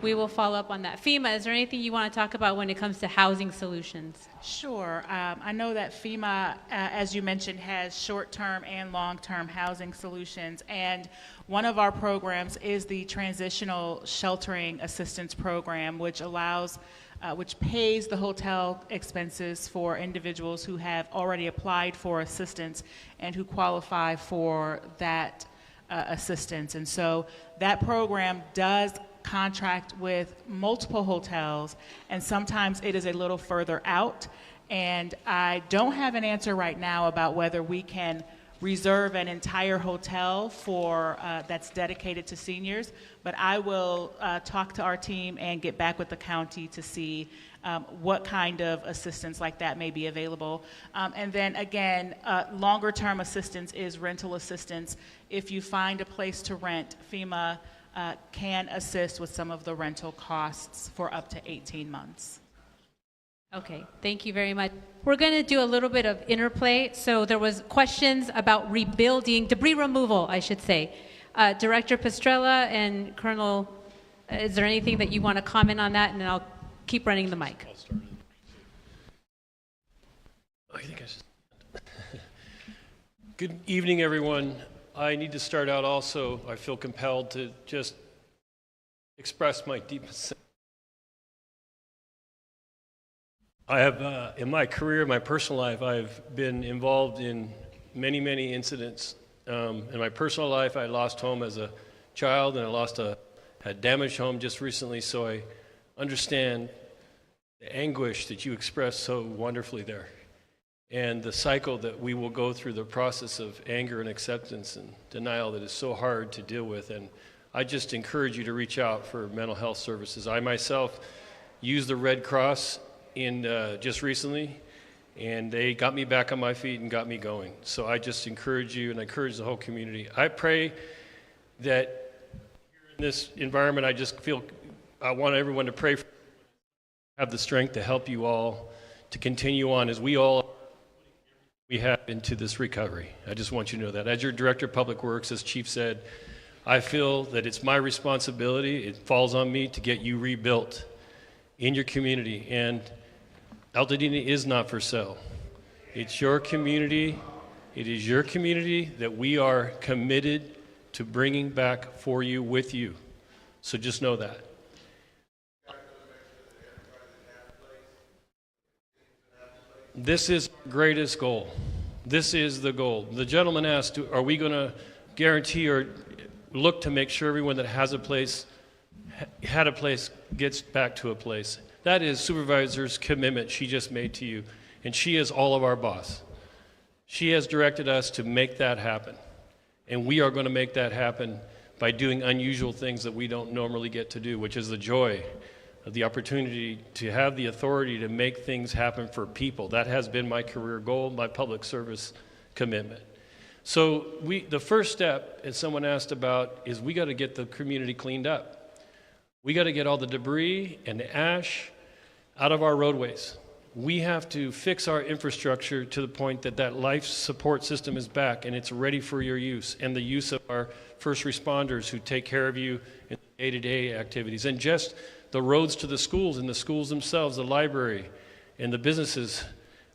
B: We will follow up on that. FEMA, is there anything you want to talk about when it comes to housing solutions?
J: Sure. I know that FEMA, as you mentioned, has short-term and long-term housing solutions, and one of our programs is the Transitional Sheltering Assistance Program, which pays the hotel expenses for individuals who have already applied for assistance and who qualify for that assistance. And so that program does contract with multiple hotels, and sometimes it is a little further out, and I don't have an answer right now about whether we can reserve an entire hotel for that's dedicated to seniors, but I will talk to our team and get back with the county to see what kind of assistance like that may be available. And then again, longer term assistance is rental assistance. If you find a place to rent, FEMA can assist with some of the rental costs for up to 18 months.
B: Okay, thank you very much. We're going to do a little bit of interplay. So there was questions about rebuilding, debris removal, I should say. Director Pastrella and Colonel, is there anything that you want to comment on that? And then I'll keep running the mic.
G: I'll start. I think I should. Good evening, everyone. I need to start out also. I feel compelled to just express my deepest. I have, in my career, my personal life, I've been involved in many, many incidents. In my personal life, I lost home as a child, and I lost a damaged home just recently, so I understand the anguish that you expressed so wonderfully there, and the cycle that we will go through, the process of anger and acceptance and denial that is so hard to deal with. And I just encourage you to reach out for mental health services. I myself used the Red Cross just recently, and they got me back on my feet and got me going. So I just encourage you, and I encourage the whole community. I pray that in this environment, I just feel I want everyone to pray for, have the strength to help you all to continue on as we have into this recovery. I just want you to know that. As your Director of Public Works, as Chief said, I feel that it's my responsibility, it falls on me to get you rebuilt in your community. And Altadena is not for sale. It's your community. It is your community that we are committed to bringing back for you, with you. So just know that. This is our greatest goal. This is the goal. The gentleman asked, are we going to guarantee or look to make sure everyone that has a place, had a place, gets back to a place? That is Supervisor's commitment she just made to you, and she is all of our boss. She has directed us to make that happen, and we are going to make that happen by doing unusual things that we don't normally get to do, which is the joy of the opportunity to have the authority to make things happen for people. That has been my career goal, my public service commitment. So the first step, as someone asked about, is we got to get the community cleaned up. We got to get all the debris and the ash out of our roadways. We have to fix our infrastructure to the point that that life support system is back and it's ready for your use, and the use of our first responders who take care of you in day-to-day activities, and just the roads to the schools and the schools themselves, the library and the businesses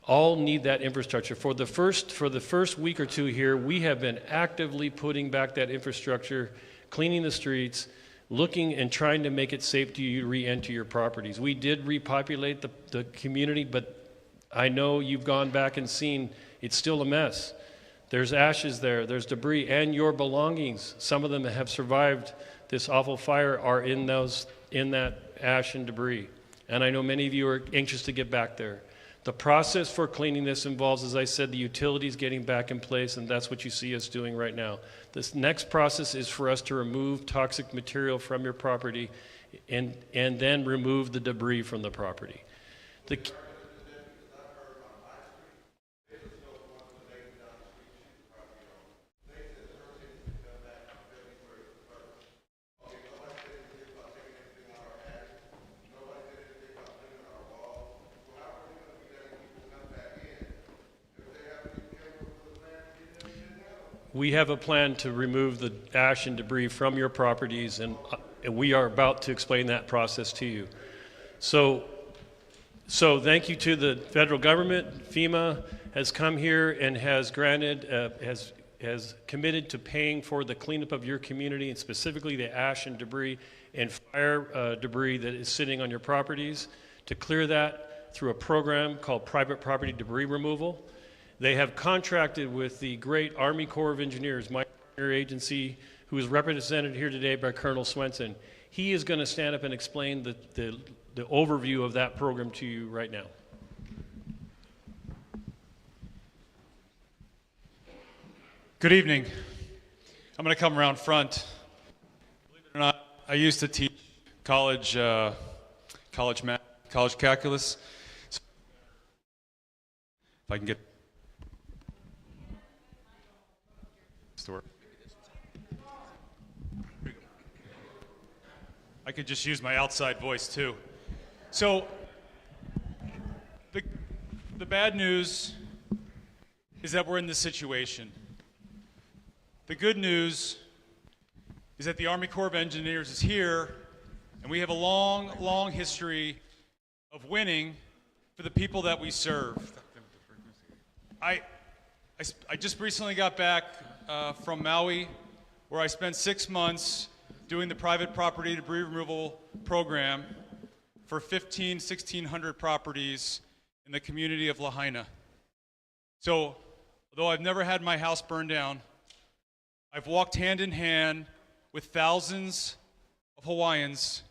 G: all need that infrastructure. For the first week or two here, we have been actively putting back that infrastructure, cleaning the streets, looking and trying to make it safe to you to re-enter your properties. We did repopulate the community, but I know you've gone back and seen it's still a mess. There's ashes there, there's debris, and your belongings. Some of them that have survived this awful fire are in that ash and debris. And I know many of you are anxious to get back there. The process for cleaning this involves, as I said, the utilities getting back in place, and that's what you see us doing right now. This next process is for us to remove toxic material from your property and then remove the debris from the property. We have a plan to remove the ash and debris from your properties, and we are about to explain that process to you. So thank you to the federal government. FEMA has come here and has granted, has committed to paying for the cleanup of your community, and specifically the ash and debris and fire debris that is sitting on your properties, to clear that through a program called Private Property Debris Removal. They have contracted with the great Army Corps of Engineers, my agency, who is represented here today by Colonel Swenson. He is going to stand up and explain the overview of that program to you right now.
H: Good evening. I'm going to come around front. Believe it or not, I used to teach college math, college calculus. So if I can get to work. I could just use my outside voice too. So, the bad news is that we're in this situation. The good news is that the Army Corps of Engineers is here, and we have a long, long history of winning for the people that we serve. I just recently got back from Maui, where I spent 6 months doing the private property debris removal program for 1,600 properties in the community of Lahaina. So, although I've never had my house burned down, I've walked hand in hand with thousands of Hawaiians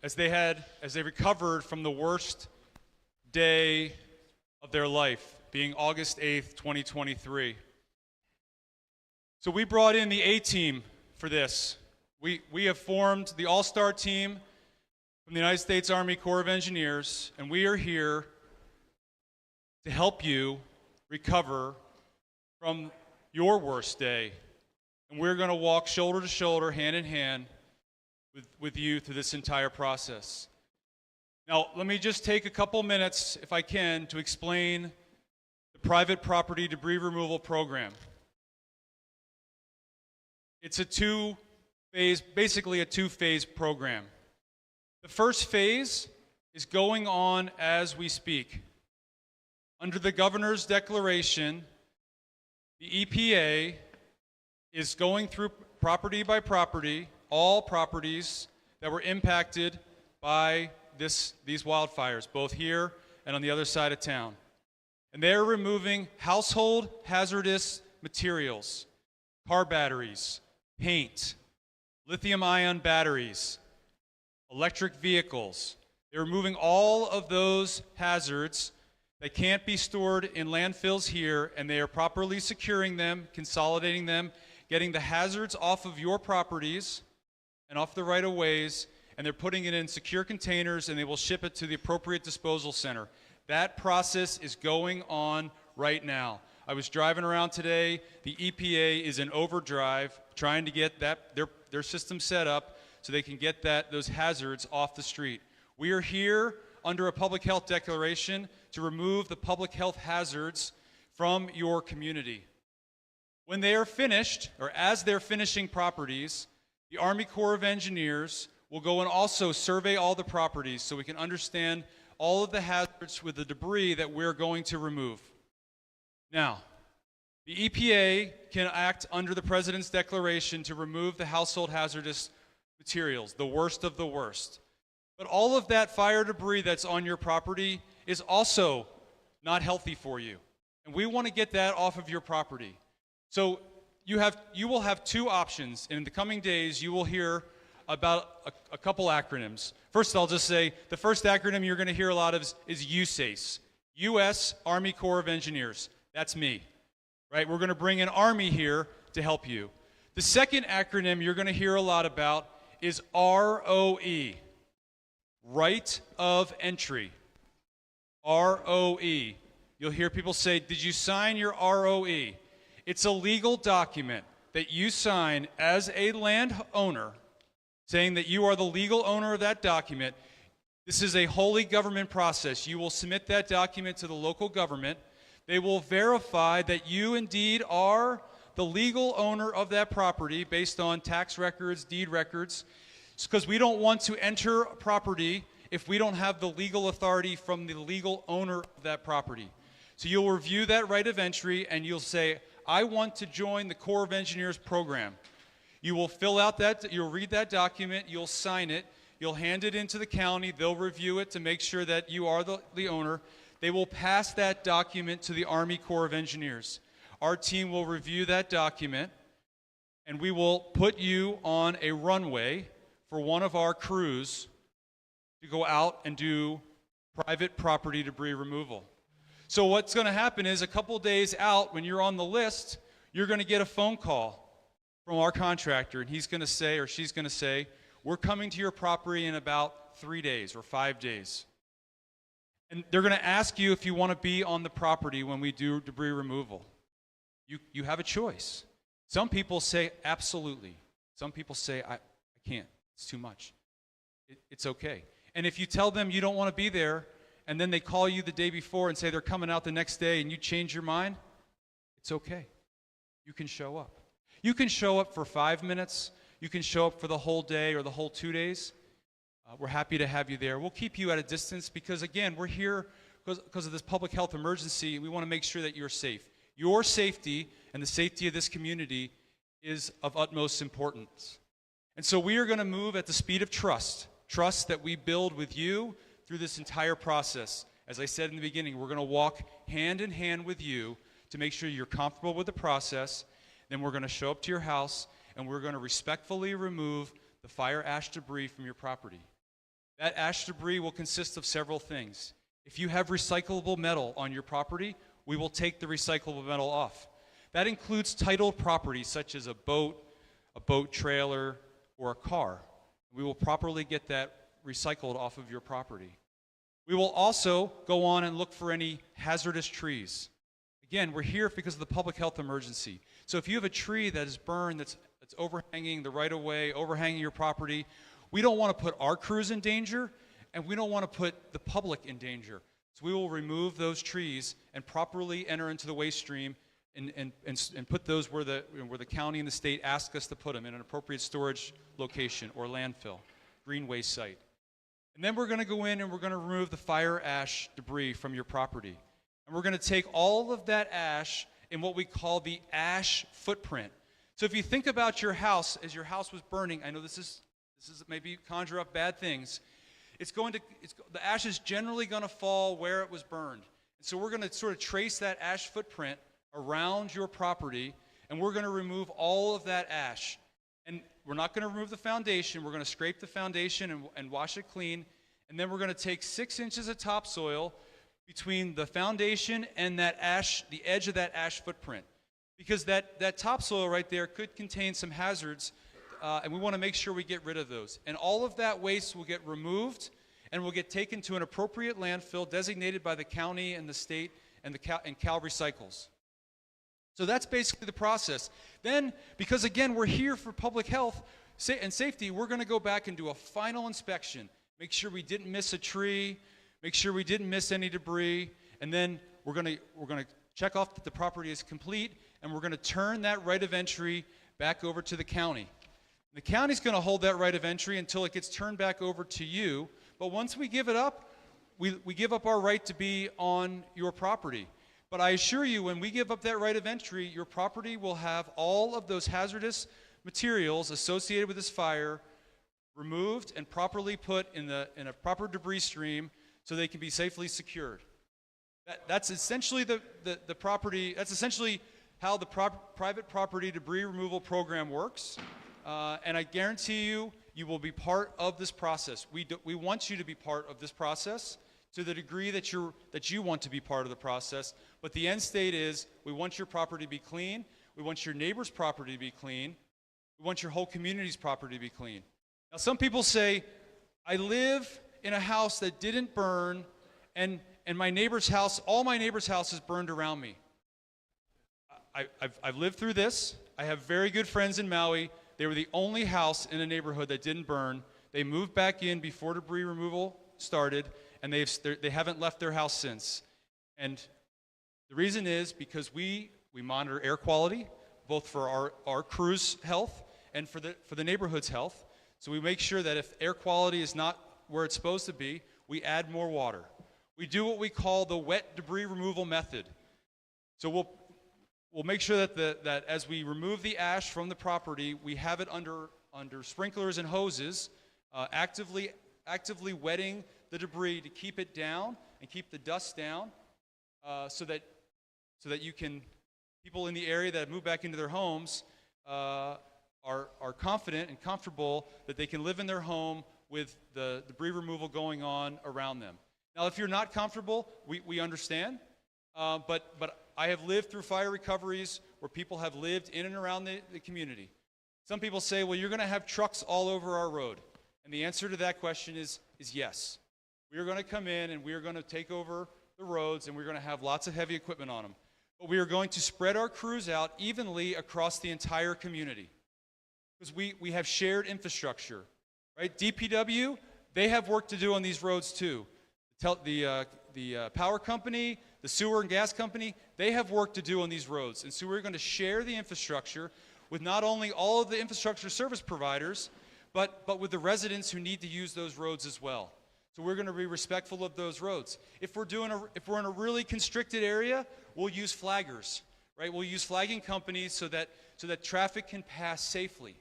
H: as they recovered from the worst day of their life, being August 8th, 2023. So we brought in the A-team for this. We have formed the all-star team from the United States Army Corps of Engineers, and we are here to help you recover from your worst day. And we're going to walk shoulder to shoulder, hand in hand with you through this entire process. Now, let me just take a couple minutes, if I can, to explain the private property debris removal program. It's basically a two-phase program. The first phase is going on as we speak. Under the governor's declaration, the EPA is going through property by property, all properties that were impacted by these wildfires, both here and on the other side of town. And they're removing household hazardous materials, car batteries, paint, lithium-ion batteries, electric vehicles. They're removing all of those hazards that can't be stored in landfills here, and they are properly securing them, consolidating them, getting the hazards off of your properties and off the right-of-ways, and they're putting it in secure containers, and they will ship it to the appropriate disposal center. That process is going on right now. I was driving around today. The EPA is in overdrive trying to get their system set up so they can get those hazards off the street. We are here under a public health declaration to remove the public health hazards from your community. When they are finished, or as they're finishing properties, the Army Corps of Engineers will go and also survey all the properties so we can understand all of the hazards with the debris that we're going to remove. Now, the EPA can act under the President's declaration to remove the household hazardous materials, the worst of the worst. But all of that fire debris that's on your property is also not healthy for you. And we want to get that off of your property. So you will have two options. And in the coming days, you will hear about a couple acronyms. First, I'll just say the first acronym you're going to hear a lot of is USACE, U.S. Army Corps of Engineers. That's me, right? We're going to bring an Army here to help you. The second acronym you're going to hear a lot about is ROE, Right of Entry. ROE. You'll hear people say, did you sign your ROE? It's a legal document that you sign as a landowner, saying that you are the legal owner of that document. This is a wholly government process. You will submit that document to the local government. They will verify that you indeed are the legal owner of that property based on tax records, deed records, because we don't want to enter a property if we don't have the legal authority from the legal owner of that property. So you'll review that right of entry and you'll say, I want to join the Corps of Engineers program. You will fill out that, you'll read that document, you'll sign it, you'll hand it into the county, they'll review it to make sure that you are the owner. They will pass that document to the Army Corps of Engineers. Our team will review that document and we will put you on a runway for one of our crews to go out and do private property debris removal. So what's going to happen is a couple days out, when you're on the list, you're going to get a phone call from our contractor, and he's going to say, or she's going to say, we're coming to your property in about 3 days or 5 days. And they're going to ask you if you want to be on the property when we do debris removal. You have a choice. Some people say, absolutely. Some people say, I can't. It's too much. It's okay. And if you tell them you don't want to be there, and then they call you the day before and say they're coming out the next day, and you change your mind, it's okay. You can show up. You can show up for 5 minutes. You can show up for the whole day or the whole 2 days. We're happy to have you there. We'll keep you at a distance because, again, we're here because of this public health emergency. We want to make sure that you're safe. Your safety and the safety of this community is of utmost importance. And so we are going to move at the speed of trust that we build with you through this entire process. As I said in the beginning, we're going to walk hand in hand with you to make sure you're comfortable with the process. Then we're going to show up to your house, and we're going to respectfully remove the fire ash debris from your property. That ash debris will consist of several things. If you have recyclable metal on your property, we will take the recyclable metal off. That includes titled property such as a boat trailer, or a car. We will properly get that recycled off of your property. We will also go on and look for any hazardous trees. Again, we're here because of the public health emergency. So if you have a tree that is burned, that's overhanging the right-of-way, overhanging your property, we don't want to put our crews in danger, and we don't want to put the public in danger. So we will remove those trees and properly enter into the waste stream and put those where the county and the state ask us to put them, in an appropriate storage location or landfill, green waste site. And then we're going to go in and we're going to remove the fire ash debris from your property. And we're going to take all of that ash in what we call the ash footprint. So if you think about your house as your house was burning, I know this is maybe conjure up bad things. The ash is generally going to fall where it was burned. And so we're going to sort of trace that ash footprint around your property, and we're going to remove all of that ash. And we're not going to remove the foundation. We're going to scrape the foundation and wash it clean. And then we're going to take 6 inches of topsoil between the foundation and that ash, the edge of that ash footprint. Because that topsoil right there could contain some hazards, and we want to make sure we get rid of those. And all of that waste will get removed and will get taken to an appropriate landfill designated by the county and the state and Cal Recycles. So that's basically the process. Then, because again, we're here for public health and safety, we're going to go back and do a final inspection. Make sure we didn't miss a tree, make sure we didn't miss any debris, and then we're going to check off that the property is complete, and we're going to turn that right of entry back over to the county. The county's going to hold that right of entry until it gets turned back over to you, but once we give it up, we give up our right to be on your property. But I assure you, when we give up that right of entry, your property will have all of those hazardous materials associated with this fire removed and properly put in a proper debris stream so they can be safely secured. That's essentially the property. That's essentially how the private property debris removal program works. And I guarantee you, you will be part of this process. We want you to be part of this process to the degree that you want to be part of the process. But the end state is we want your property to be clean. We want your neighbor's property to be clean. We want your whole community's property to be clean. Now, some people say, I live in a house that didn't burn, and my neighbor's house, all my neighbor's house is burned around me. I've lived through this. I have very good friends in Maui. They were the only house in a neighborhood that didn't burn. They moved back in before debris removal started, and they haven't left their house since. And the reason is because we monitor air quality, both for our crew's health and for the neighborhood's health. So we make sure that if air quality is not where it's supposed to be, we add more water. We do what we call the wet debris removal method. So we'll make sure that as we remove the ash from the property, we have it under sprinklers and hoses, actively wetting the debris to keep it down and keep the dust down, so that people in the area that have moved back into their homes are confident and comfortable that they can live in their home with the debris removal going on around them. Now, if you're not comfortable, we understand, but I have lived through fire recoveries where people have lived in and around the community. Some people say, well, you're going to have trucks all over our road. And the answer to that question is yes. We are going to come in and we are going to take over the roads, and we're going to have lots of heavy equipment on them. But we are going to spread our crews out evenly across the entire community, because we have shared infrastructure, right? DPW They have work to do on these roads too. The power company, the sewer and gas company, they have work to do on these roads. And so we're going to share the infrastructure with not only all of the infrastructure service providers, but with the residents who need to use those roads as well. So we're going to be respectful of those roads. If we're in a really constricted area, we'll use flaggers, right? We'll use flagging companies so that traffic can pass safely.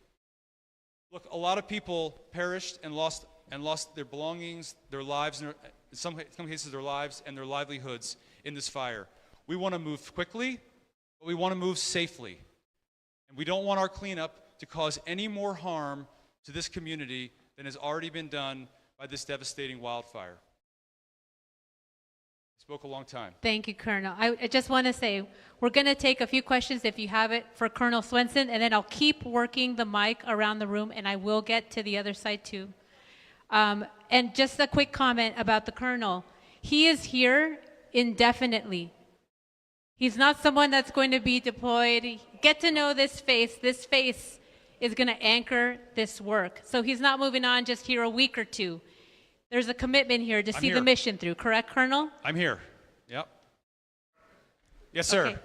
H: Look, a lot of people perished and lost their belongings, their lives, and in some cases their lives and their livelihoods in this fire. We want to move quickly, but we want to move safely. And we don't want our cleanup to cause any more harm to this community than has already been done by this devastating wildfire. I spoke a long time.
B: Thank you, Colonel. I just want to say, we're going to take a few questions, if you have it, for Colonel Swenson, and then I'll keep working the mic around the room, and I will get to the other side too. And just a quick comment about the Colonel. He is here indefinitely. He's not someone that's going to be deployed. Get to know this face. This face is going to anchor this work. So he's not moving on just here a week or two. There's a commitment here to see the mission through. Correct, Colonel?
H: I'm here. Yep. Yes, sir.
B: Okay.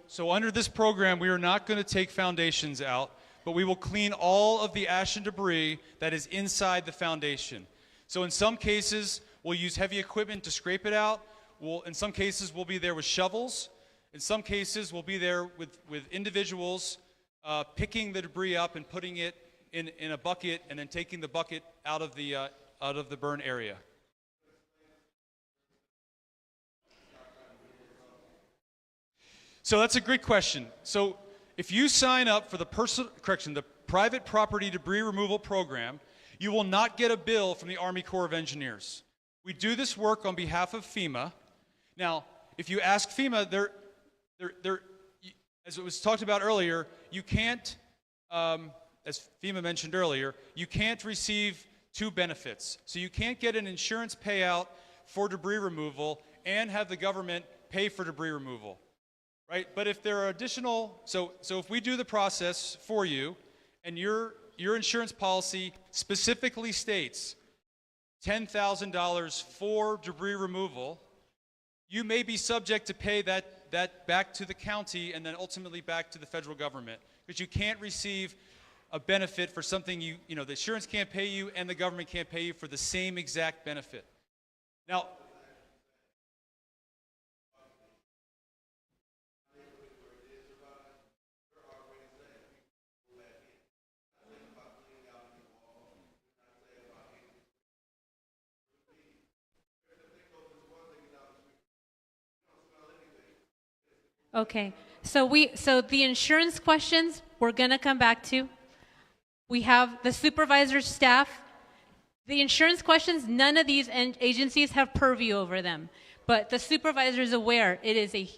H: So under this program, we are not going to take foundations out, but we will clean all of the ash and debris that is inside the foundation. So in some cases, we'll use heavy equipment to scrape it out. In some cases, we'll be there with shovels. In some cases, we'll be there with individuals picking the debris up and putting it in a bucket and then taking the bucket out of the burn area. So that's a great question. So if you sign up for the private property debris removal program, you will not get a bill from the Army Corps of Engineers. We do this work on behalf of FEMA. Now, if you ask FEMA, as it was talked about earlier, you can't, as FEMA mentioned earlier, you can't receive two benefits. So you can't get an insurance payout for debris removal and have the government pay for debris removal. Right? But if there are additional, so if we do the process for you and your insurance policy specifically states $10,000 for debris removal, you may be subject to pay that back to the county and then ultimately back to the federal government, because you can't receive a benefit for something the insurance can't pay you and the government can't pay you for the same exact benefit. Now,
B: Okay, so the insurance questions we're going to come back to. We have the supervisor staff. The insurance questions, none of these agencies have purview over them, but the supervisor is aware it is a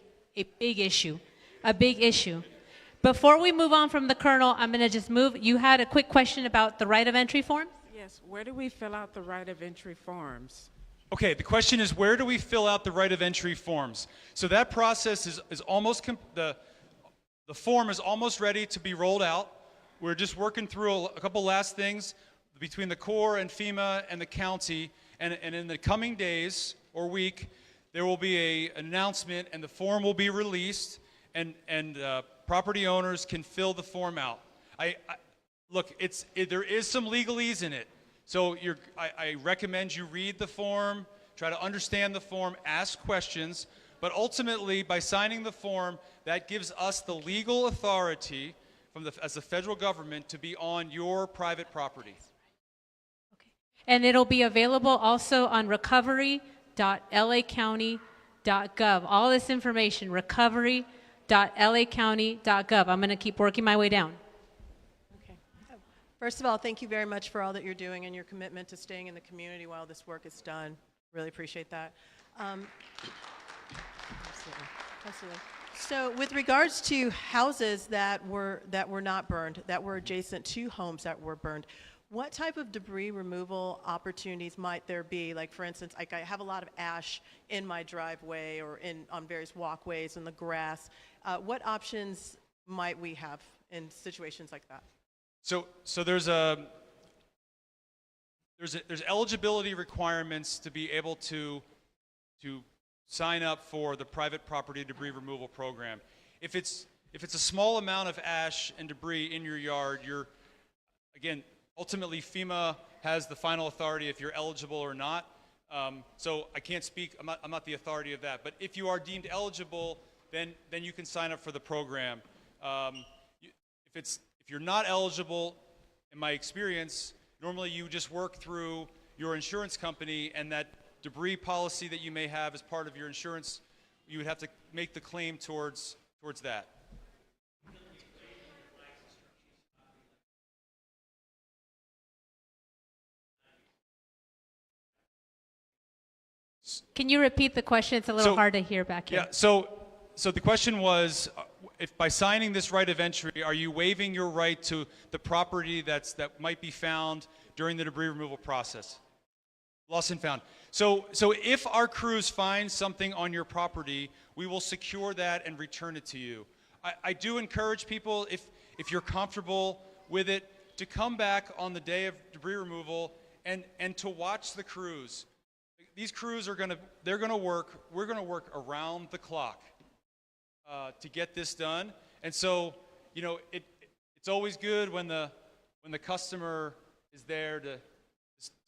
B: big issue, a big issue. Before we move on from the Colonel, I'm going to just move. You had a quick question about the right of entry forms?
R: Yes, where do we fill out the right of entry forms?
H: okay, the question is, where do we fill out the right of entry forms? So that process is almost, the form is almost ready to be rolled out. We're just working through a couple last things between the Corps and FEMA and the county, and in the coming days or week, there will be an announcement and the form will be released, and property owners can fill the form out. Look, there is some legalese in it. So I recommend you read the form, try to understand the form, ask questions, but ultimately by signing the form, that gives us the legal authority as the federal government to be on your private property.
B: Okay. And it'll be available also on recovery.lacounty.gov. All this information, recovery.lacounty.gov. I'm going to keep working my way down.
S: First of all, thank you very much for all that you're doing and your commitment to staying in the community while this work is done. Really appreciate that. Absolutely. So with regards to houses that were not burned, that were adjacent to homes that were burned, What type of debris removal opportunities might there be? Like, for instance, like I have a lot of ash in my driveway or on various walkways in the grass. What options might we have in situations like that?
H: So there's eligibility requirements to be able to sign up for the private property debris removal program. If it's a small amount of ash and debris in your yard, again, ultimately FEMA has the final authority if you're eligible or not. So I can't speak, I'm not the authority of that. But if you are deemed eligible, then you can sign up for the program. If you're not eligible, in my experience, normally you just work through your insurance company, and that debris policy that you may have as part of your insurance, you would have to make the claim towards that.
B: Can you repeat the question? It's a little hard to hear back here.
H: Yeah, so the question was, if by signing this right of entry, are you waiving your right to the property that might be found during the debris removal process? Lost and found. So if our crews find something on your property, we will secure that and return it to you. I do encourage people, if you're comfortable with it, to come back on the day of debris removal and to watch the crews. These crews we're gonna work around the clock to get this done. And so, you know, it's always good when the customer is there to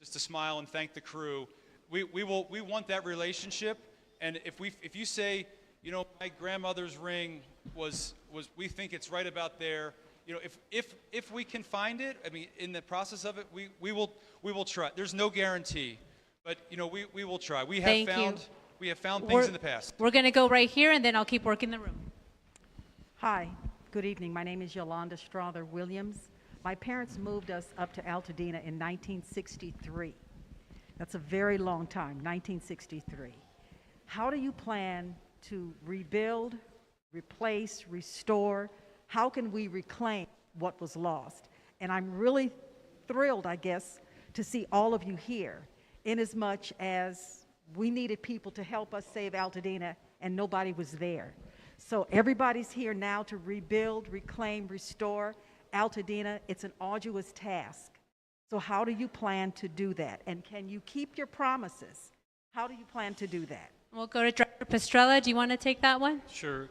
H: just to smile and thank the crew. We want that relationship. And if you say, you know, my grandmother's ring was we think it's right about there. You know, if we can find it, I mean, in the process of it, we will try. There's no guarantee, but you know, we will try. We have found things in the past.
B: We're going to go right here, and then I'll keep working the room.
T: Hi, good evening. My name is Yolanda Strother Williams. My parents moved us up to Altadena in 1963. That's a very long time, 1963. How do you plan to rebuild, replace, restore? How can we reclaim what was lost? And I'm really thrilled, I guess, to see all of you here, inasmuch as we needed people to help us save Altadena, and nobody was there. So everybody's here now to rebuild, reclaim, restore Altadena. It's an arduous task. So how do you plan to do that? And can you keep your promises? How do you plan to do that?
B: We'll go to Director Pastrella. Do you want to take that one?
G: Sure.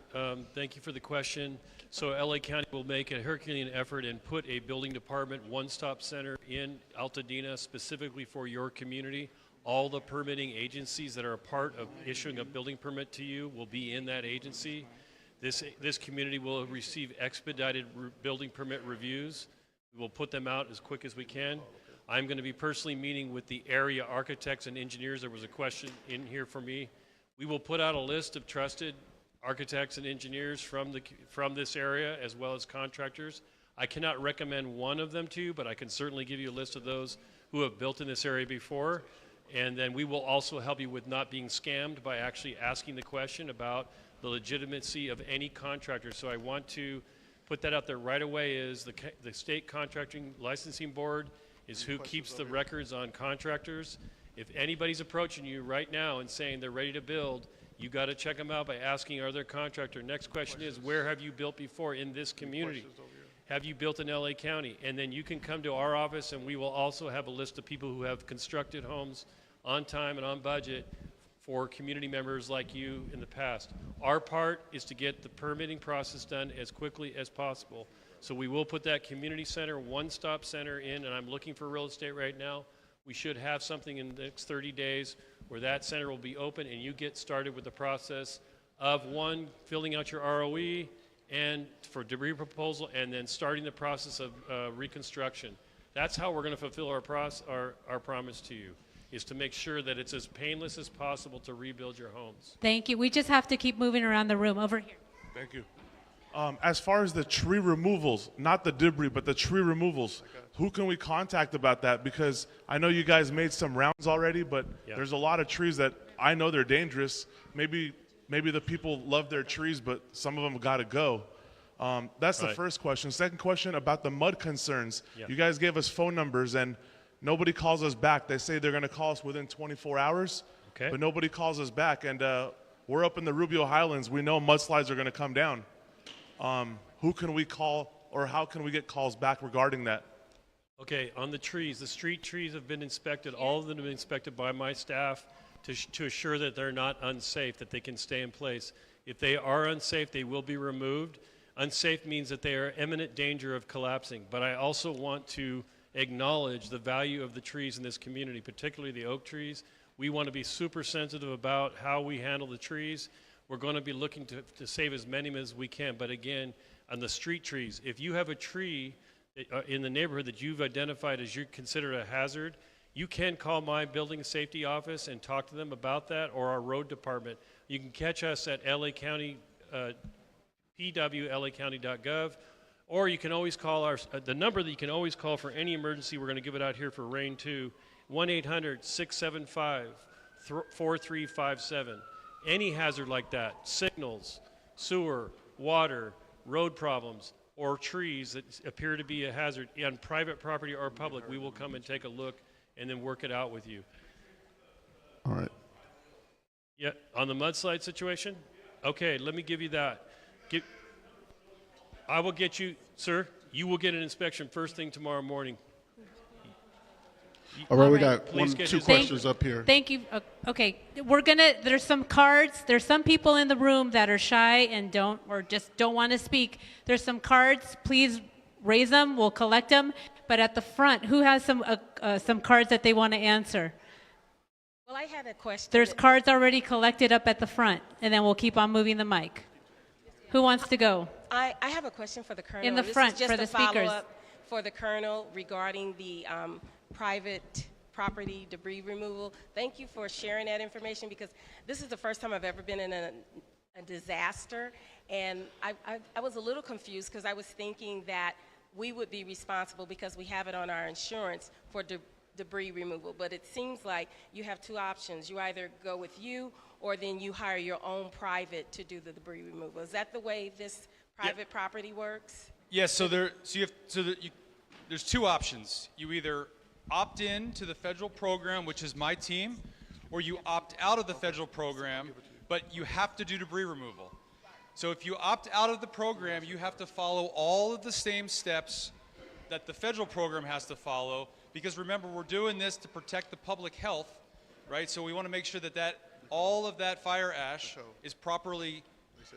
G: Thank you for the question. So LA County will make a Herculean effort and put a building department one-stop center in Altadena specifically for your community. All the permitting agencies that are a part of issuing a building permit to you will be in that agency. This community will receive expedited building permit reviews. We will put them out as quick as we can. I'm going to be personally meeting with the area architects and engineers. There was a question in here for me. We will put out a list of trusted architects and engineers from this area, as well as contractors. I cannot recommend one of them to you, but I can certainly give you a list of those who have built in this area before. And then we will also help you with not being scammed by actually asking the question about the legitimacy of any contractor. So I want to put that out there right away. Is the State Contracting Licensing Board is who keeps the records on contractors. If anybody's approaching you right now and saying they're ready to build, you got to check them out by asking, are they a contractor? Next question is, where have you built before in this community? Have you built in LA County? And then you can come to our office, and we will also have a list of people who have constructed homes on time and on budget for community members like you in the past. Our part is to get the permitting process done as quickly as possible. So we will put that community center, one-stop center in, and I'm looking for real estate right now. We should have something in the next 30 days where that center will be open and you get started with the process of, one, filling out your ROE and for debris proposal, and then starting the process of reconstruction. That's how we're going to fulfill our promise to you, is to make sure that it's as painless as possible to rebuild your homes.
B: Thank you. We just have to keep moving around the room. Over here.
U: Thank you. As far as the tree removals, not the debris, but the tree removals, who can we contact about that? Because I know you guys made some rounds already, but there's a lot of trees that I know they're dangerous. Maybe the people love their trees, but some of them got to go. That's the
G: Right.
U: first question. Second question about the mud concerns.
G: Yeah.
U: You guys gave us phone numbers and nobody calls us back. They say they're going to call us within 24 hours,
G: Okay.
U: but nobody calls us back. And we're up in the Rubio Highlands. We know mudslides are going to come down. Who can we call, or how can we get calls back regarding that?
G: Okay, on the trees, the street trees have been inspected. All of them have been inspected by my staff to assure that they're not unsafe, that they can stay in place. If they are unsafe, they will be removed. Unsafe means that they are imminent danger of collapsing. But I also want to acknowledge the value of the trees in this community, particularly the oak trees. We want to be super sensitive about how we handle the trees. We're going to be looking to save as many as we can. But again, on the street trees, if you have a tree in the neighborhood that you've identified as you consider a hazard, you can call my building safety office and talk to them about that, or our road department. You can catch us at LA County, pw.lacounty.gov, or you can always call the number that you can always call for any emergency. We're going to give it out here for rain too, 1-800-675-4357. Any hazard like that, signals, sewer, water, road problems, or trees that appear to be a hazard on private property or public, we will come and take a look and then work it out with you.
U: All right.
G: Yeah, on the mudslide situation? Okay, let me give you that. I will get you, sir, you will get an inspection first thing tomorrow morning.
U: All right, we
B: right.
U: got
G: Please
U: two questions up here.
B: Thank you. Okay, there's some cards. There's some people in the room that are shy and just don't want to speak. There's some cards. Please raise them. We'll collect them. But at the front, who has some cards that they want to answer?
A: Well, I had a question.
B: There's cards already collected up at the front, and then we'll keep on moving the mic. Who wants to go?
A: I have a question for the Colonel.
B: In the front,
A: this is just
B: for the
A: a
B: speakers.
A: follow-up for the Colonel regarding the private property debris removal. Thank you for sharing that information, because this is the first time I've ever been in a disaster, and I was a little confused because I was thinking that we would be responsible because we have it on our insurance for debris removal, but it seems like you have two options. You either go with you, or then you hire your own private to do the debris removal. Is that the way this private property works?
H: Yes, there's two options. You either opt in to the federal program, which is my team, or you opt out of the federal program, but you have to do debris removal. So if you opt out of the program, you have to follow all of the same steps that the federal program has to follow, because remember, we're doing this to protect the public health, right? So we want to make sure that all of that fire ash is properly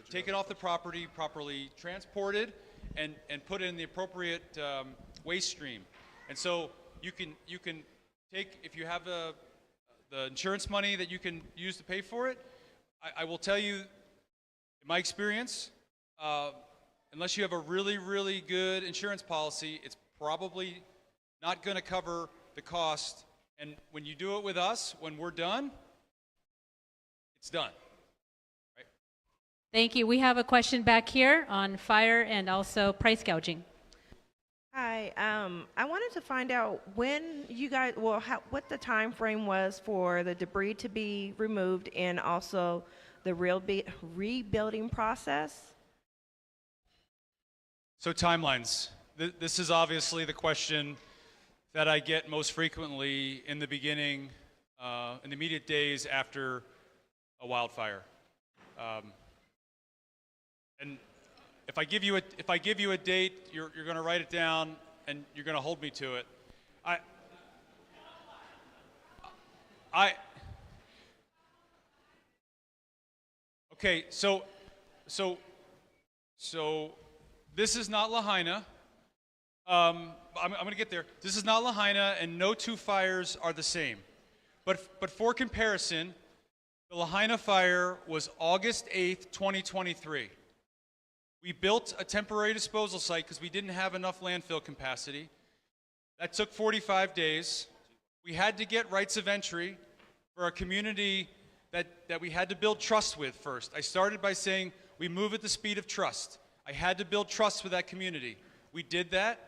H: taken off the property, properly transported, and put in the appropriate waste stream. And so you can take, if you have the insurance money that you can use to pay for it, I will tell you, in my experience, unless you have a really, really good insurance policy, it's probably not going to cover the cost. And when you do it with us, when we're done, it's done. Right?
B: Thank you. We have a question back here on fire and also price gouging.
V: Hi, I wanted to find out when you guys, what the time frame was for the debris to be removed, and also the rebuilding process.
H: So timelines. This is obviously the question that I get most frequently in the beginning, in the immediate days after a wildfire. And if I give you a date, you're going to write it down and you're going to hold me to it. Okay, so this is not Lahaina. I'm going to get there. This is not Lahaina, and no two fires are the same. But for comparison, the Lahaina fire was August 8th, 2023. We built a temporary disposal site because we didn't have enough landfill capacity. That took 45 days. We had to get rights of entry for a community that we had to build trust with first. I started by saying we move at the speed of trust. I had to build trust with that community. We did that.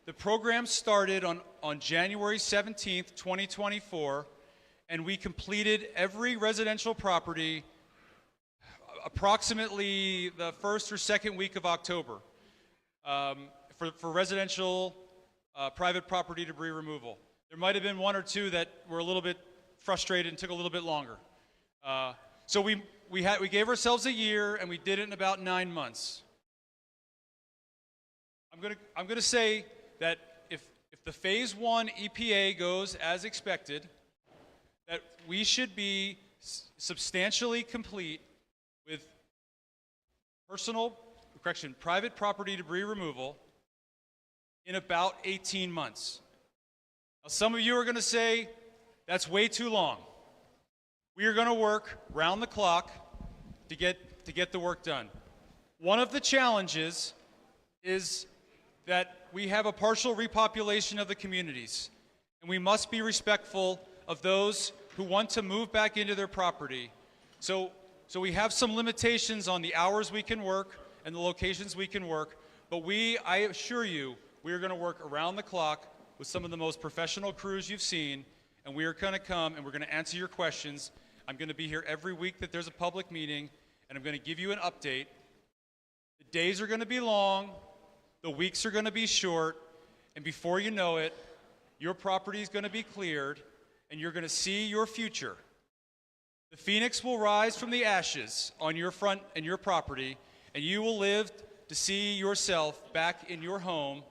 H: The program started on January 17th, 2024, and we completed every residential property approximately the first or second week of October. for residential private property debris removal. There might have been one or two that were a little bit frustrated and took a little bit longer. So we gave ourselves a year, and we did it in about 9 months. I'm gonna say that if the phase 1 EPA goes as expected, that we should be substantially complete with private property debris removal in about 18 months. Now, some of you are going to say that's way too long. We are going to work round the clock to get the work done. One of the challenges is that we have a partial repopulation of the communities, and we must be respectful of those who want to move back into their property. So we have some limitations on the hours we can work and the locations we can work, but I assure you, we are going to work around the clock with some of the most professional crews you've seen, and we are going to come and we're going to answer your questions. I'm going to be here every week that there's a public meeting, and I'm going to give you an update. The days are going to be long, the weeks are going to be short, and before you know it, your property is going to be cleared, and you're going to see your future. The phoenix will rise from the ashes on your front and your property, and you will live to see yourself back in your home,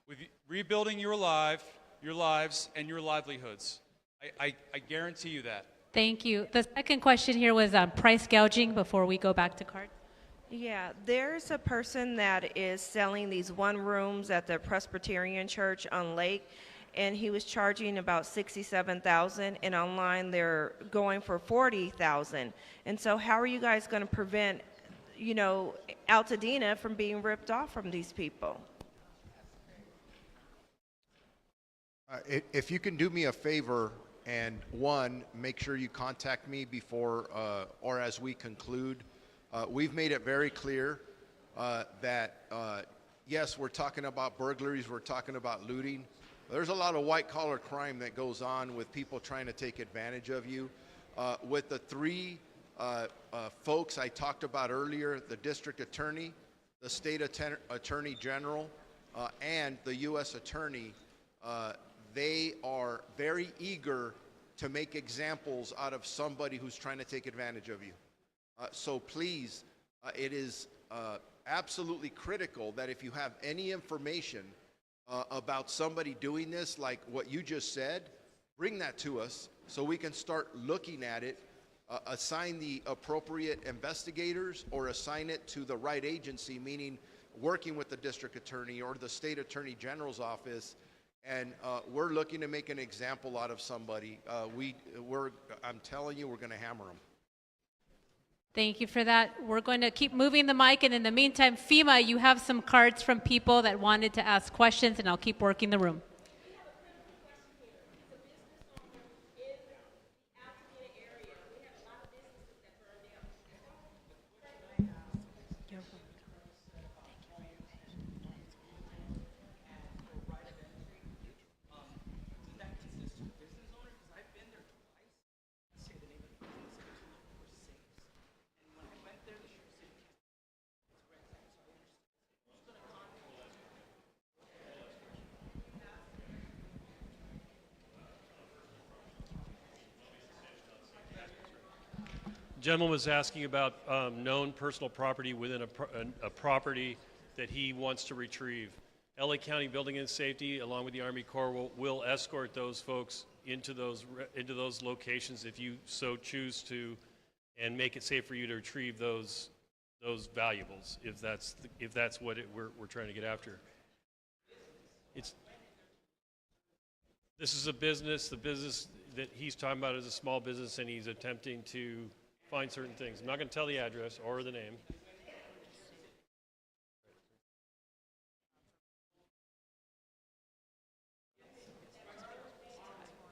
H: with rebuilding your lives and your livelihoods. I guarantee you that.
B: Thank you. The second question here was price gouging before we go back to cards.
V: Yeah, there's a person that is selling these one rooms at the Presbyterian Church on Lake, and he was charging about $67,000, and online they're going for $40,000. And so how are you guys going to prevent, Altadena from being ripped off from these people?
C: If you can do me a favor, and one, make sure you contact me before or as we conclude. We've made it very clear that yes, we're talking about burglaries, we're talking about looting. There's a lot of white-collar crime that goes on with people trying to take advantage of you. With the three folks I talked about earlier, the district attorney, the state attorney general, and the U.S. attorney, they are very eager to make examples out of somebody who's trying to take advantage of you. So please, it is absolutely critical that if you have any information about somebody doing this, like what you just said, bring that to us so we can start looking at it, assign the appropriate investigators, or assign it to the right agency, meaning working with the district attorney or the state attorney general's office. And we're looking to make an example out of somebody. I'm telling you, we're going to hammer them.
B: Thank you for that. We're going to keep moving the mic, and in the meantime, FEMA, you have some cards from people that wanted to ask questions, and I'll keep working the room.
G: Gentleman was asking about known personal property within a property that he wants to retrieve. LA County Building and Safety, along with the Army Corps, will escort those folks into those locations if you so choose to, and make it safe for you to retrieve those valuables, if that's what we're trying to get after. This is a business. The business that he's talking about is a small business, and he's attempting to find certain things. I'm not going to tell the address or the name.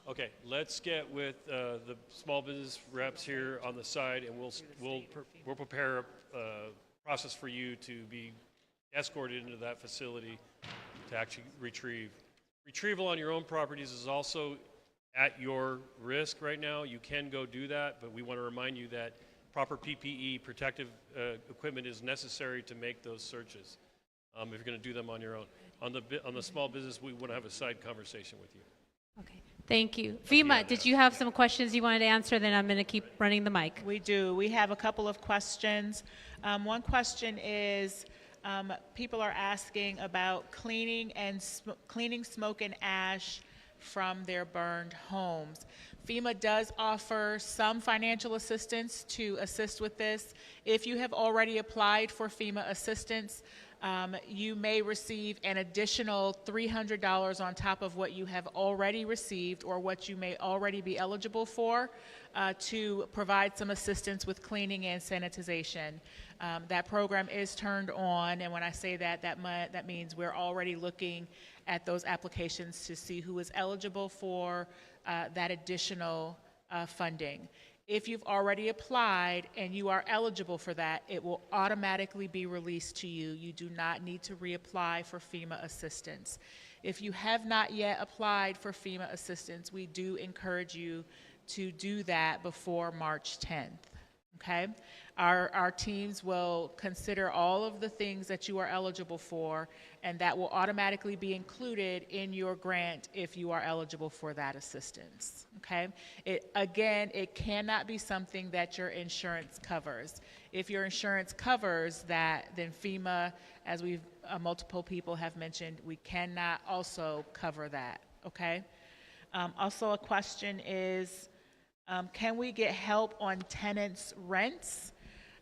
G: Okay, let's get with the small business reps here on the side, and we'll prepare a process for you to be escorted into that facility to actually retrieve. Retrieval on your own properties is also at your risk right now. You can go do that, but we want to remind you that proper PPE, protective equipment, is necessary to make those searches. if you're going to do them on your own. On the small business, we want to have a side conversation with you.
B: Okay. Thank you. FEMA, did you have some questions you wanted to answer? Then I'm going to keep running the mic.
J: We do. We have a couple of questions. One question is, people are asking about cleaning smoke and ash from their burned homes. FEMA does offer some financial assistance to assist with this. If you have already applied for FEMA assistance, you may receive an additional $300 on top of what you have already received or what you may already be eligible for to provide some assistance with cleaning and sanitization. That program is turned on, and when I say that, that means we're already looking at those applications to see who is eligible for that additional funding. If you've already applied and you are eligible for that, it will automatically be released to you. You do not need to reapply for FEMA assistance. If you have not yet applied for FEMA assistance, we do encourage you to do that before March 10th. Okay? Our teams will consider all of the things that you are eligible for, and that will automatically be included in your grant if you are eligible for that assistance. Okay? Again, it cannot be something that your insurance covers. If your insurance covers that, then FEMA, as multiple people have mentioned, we cannot also cover that. Okay? Also, a question is, can we get help on tenants' rents?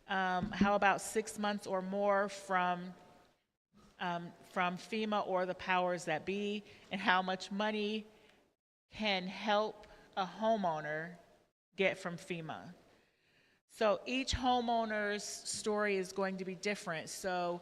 J: How about 6 months or more from FEMA or the powers that be? And how much money can help a homeowner get from FEMA? So each homeowner's story is going to be different. So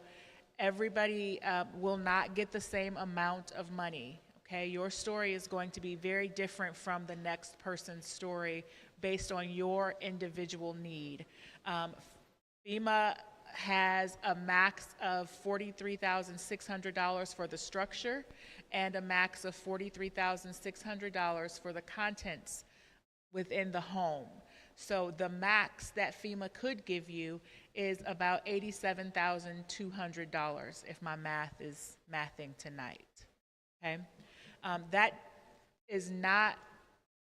J: everybody will not get the same amount of money. Okay, your story is going to be very different from the next person's story based on your individual need. FEMA has a max of $43,600 for the structure and a max of $43,600 for the contents within the home. So the max that FEMA could give you is about $87,200 if my math is mathing tonight. Okay? That is not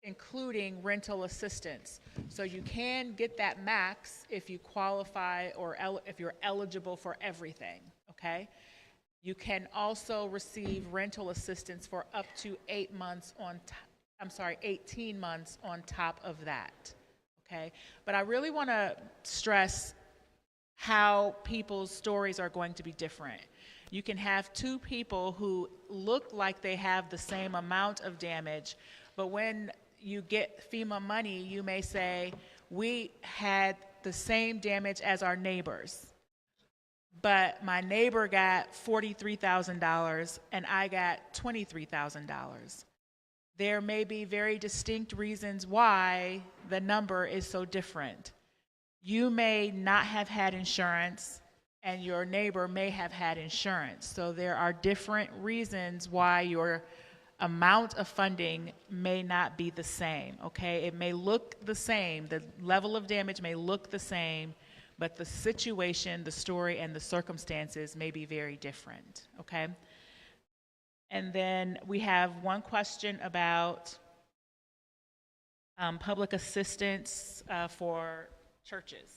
J: including rental assistance. So you can get that max if you qualify or if you're eligible for everything, okay? You can also receive rental assistance for up to 18 months on top of that, okay? But I really want to stress how people's stories are going to be different. You can have two people who look like they have the same amount of damage, but when you get FEMA money, you may say, we had the same damage as our neighbors, but my neighbor got $43,000 and I got $23,000. There may be very distinct reasons why the number is so different. You may not have had insurance, and your neighbor may have had insurance. So there are different reasons why your amount of funding may not be the same, okay? It may look the same, the level of damage may look the same, but the situation, the story, and the circumstances may be very different, okay? And then we have one question about public assistance for churches.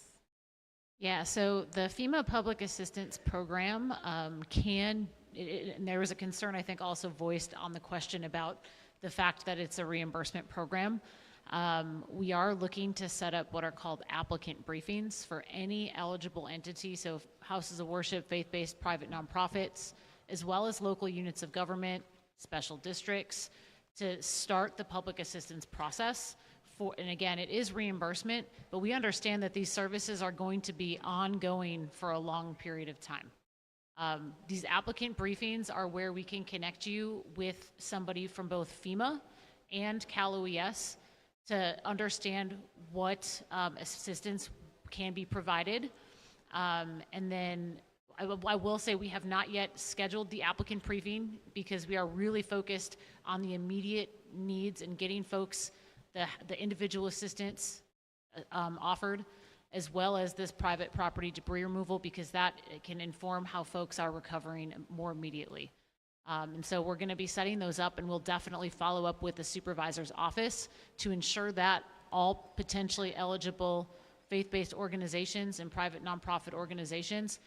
K: Yeah, so the FEMA Public Assistance Program and there was a concern, I think, also voiced on the question about the fact that it's a reimbursement program. We are looking to set up what are called applicant briefings for any eligible entity, so houses of worship, faith-based private nonprofits, as well as local units of government, special districts, to start the public assistance process. And again, it is reimbursement, but we understand that these services are going to be ongoing for a long period of time. These applicant briefings are where we can connect you with somebody from both FEMA and Cal OES to understand what assistance can be provided. And then I will say we have not yet scheduled the applicant briefing because we are really focused on the immediate needs and getting folks the individual assistance offered. as well as this private property debris removal, because that can inform how folks are recovering more immediately. And so we're going to be setting those up, and we'll definitely follow up with the supervisor's office to ensure that all potentially eligible faith-based organizations and private nonprofit organizations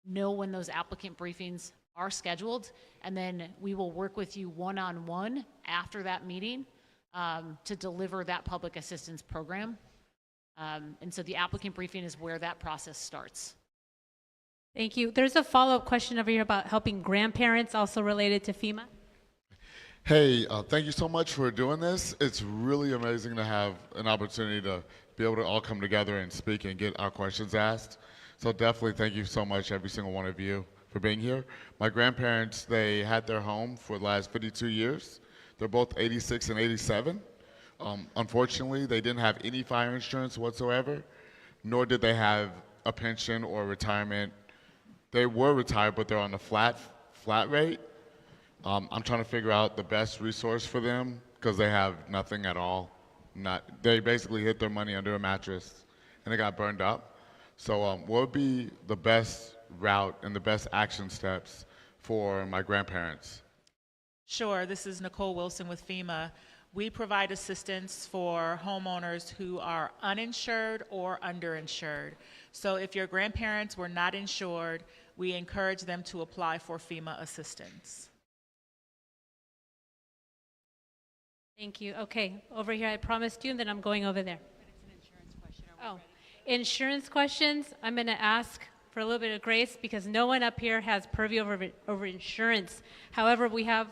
K: know when those applicant briefings are scheduled, and then we will work with you one-on-one after that meeting to deliver that public assistance program. And so the applicant briefing is where that process starts.
B: Thank you. There's a follow-up question over here about helping grandparents, also related to FEMA.
D: Hey, thank you so much for doing this. It's really amazing to have an opportunity to be able to all come together and speak and get our questions asked. So definitely thank you so much, every single one of you, for being here. My grandparents, they had their home for the last 52 years. They're both 86 and 87. Unfortunately, they didn't have any fire insurance whatsoever, nor did they have a pension or retirement. They were retired, but they're on a flat rate. I'm trying to figure out the best resource for them because they have nothing at all. They basically hid their money under a mattress and they got burned up. So what would be the best route and the best action steps for my grandparents?
J: Sure, this is Nicole Wilson with FEMA. We provide assistance for homeowners who are uninsured or underinsured. So if your grandparents were not insured, we encourage them to apply for FEMA assistance.
B: Thank you. Okay, over here I promised you, and then I'm going over there. But it's an insurance question. Insurance questions, I'm going to ask for a little bit of grace because no one up here has purview over insurance. However, we have,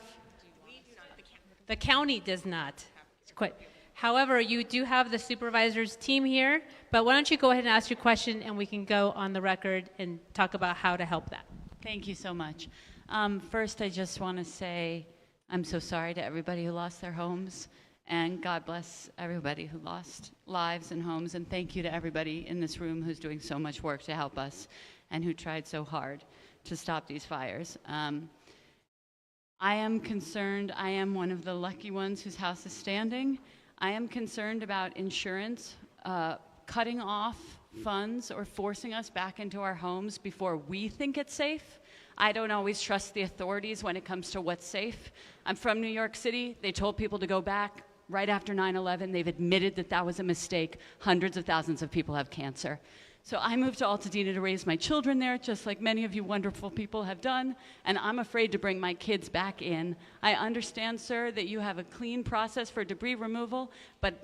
B: the county does not. However, you do have the supervisor's team here, but why don't you go ahead and ask your question and we can go on the record and talk about how to help that.
E: Thank you so much. First, I just want to say I'm so sorry to everybody who lost their homes, and God bless everybody who lost lives and homes, and thank you to everybody in this room who's doing so much work to help us and who tried so hard to stop these fires. I am concerned. I am one of the lucky ones whose house is standing. I am concerned about insurance cutting off funds or forcing us back into our homes before we think it's safe. I don't always trust the authorities when it comes to what's safe. I'm from New York City. They told people to go back right after 9/11. They've admitted that that was a mistake. Hundreds of thousands of people have cancer. So I moved to Altadena to raise my children there, just like many of you wonderful people have done, and I'm afraid to bring my kids back in. I understand, sir, that you have a clean process for debris removal, but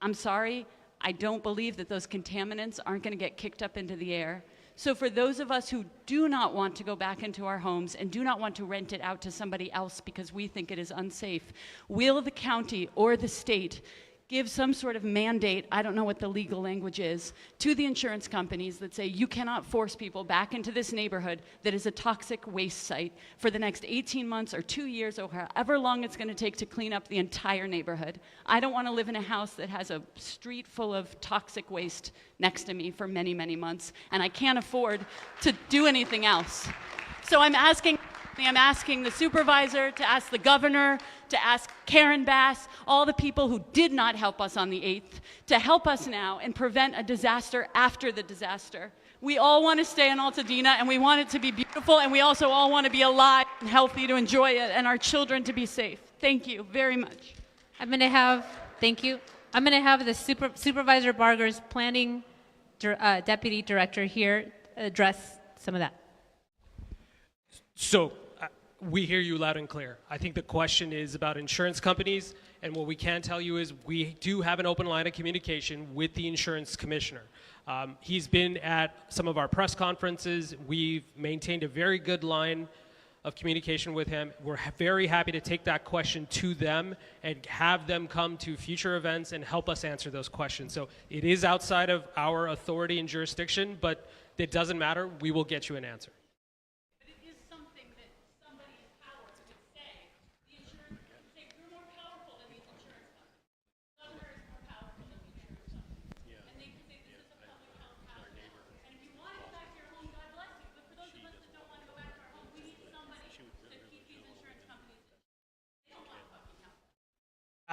E: I'm sorry, I don't believe that those contaminants aren't going to get kicked up into the air. So for those of us who do not want to go back into our homes and do not want to rent it out to somebody else because we think it is unsafe, will the county or the state give some sort of mandate, I don't know what the legal language is, to the insurance companies that say you cannot force people back into this neighborhood that is a toxic waste site for the next 18 months or 2 years or however long it's going to take to clean up the entire neighborhood. I don't want to live in a house that has a street full of toxic waste next to me for many, many months, and I can't afford to do anything else. So I'm asking the supervisor, to ask the governor, to ask Karen Bass, all the people who did not help us on the 8th, to help us now and prevent a disaster after the disaster. We all want to stay in Altadena, and we want it to be beautiful, and we also all want to be alive and healthy to enjoy it, and our children to be safe. Thank you very much.
B: Thank you. I'm going to have the Supervisor Barger's planning deputy director here address some of that.
W: So we hear you loud and clear. I think the question is about insurance companies, and what we can tell you is we do have an open line of communication with the insurance commissioner. He's been at some of our press conferences. We've maintained a very good line of communication with him. We're very happy to take that question to them and have them come to future events and help us answer those questions. So it is outside of our authority and jurisdiction, but it doesn't matter. We will get you an answer.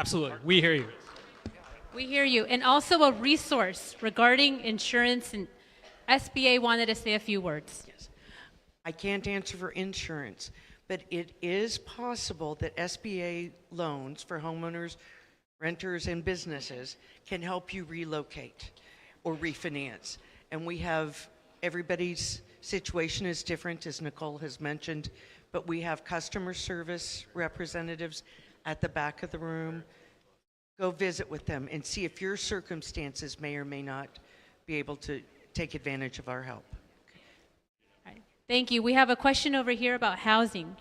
W: Absolutely. We hear you.
B: We hear you. And also a resource regarding insurance, and SBA wanted to say a few words.
F: I can't answer for insurance, but it is possible that SBA loans for homeowners, renters, and businesses can help you relocate or refinance. And we have, everybody's situation is different, as Nicole has mentioned, but we have customer service representatives at the back of the room. Go visit with them and see if your circumstances may or may not be able to take advantage of our help.
B: Thank you. We have a question over here about housing.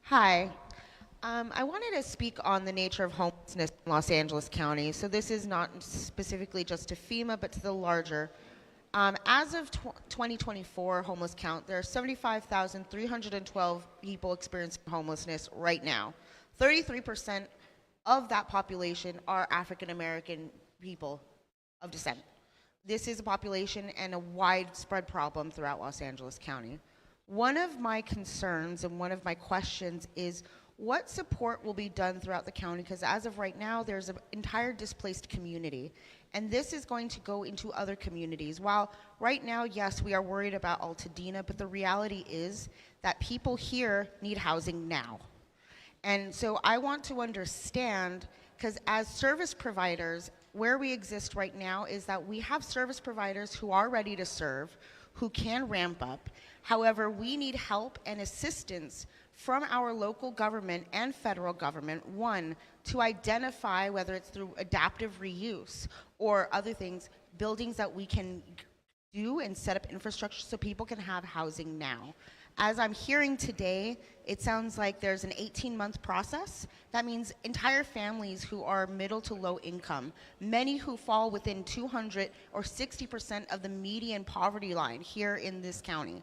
I: Hi. I wanted to speak on the nature of homelessness in Los Angeles County. So this is not specifically just to FEMA, but to the larger. As of 2024 homeless count, there are 75,312 people experiencing homelessness right now. 33% of that population are African American people of descent. This is a population and a widespread problem throughout Los Angeles County. One of my concerns and one of my questions is what support will be done throughout the county? Because as of right now, there's an entire displaced community, and this is going to go into other communities. While right now, yes, we are worried about Altadena, but the reality is that people here need housing now. And so I want to understand, because as service providers, where we exist right now is that we have service providers who are ready to serve, who can ramp up. However, we need help and assistance from our local government and federal government, one, to identify, whether it's through adaptive reuse or other things, buildings that we can do and set up infrastructure so people can have housing now. As I'm hearing today, it sounds like there's an 18-month process. That means entire families who are middle to low income, many who fall within 200 or 60% of the median poverty line here in this county.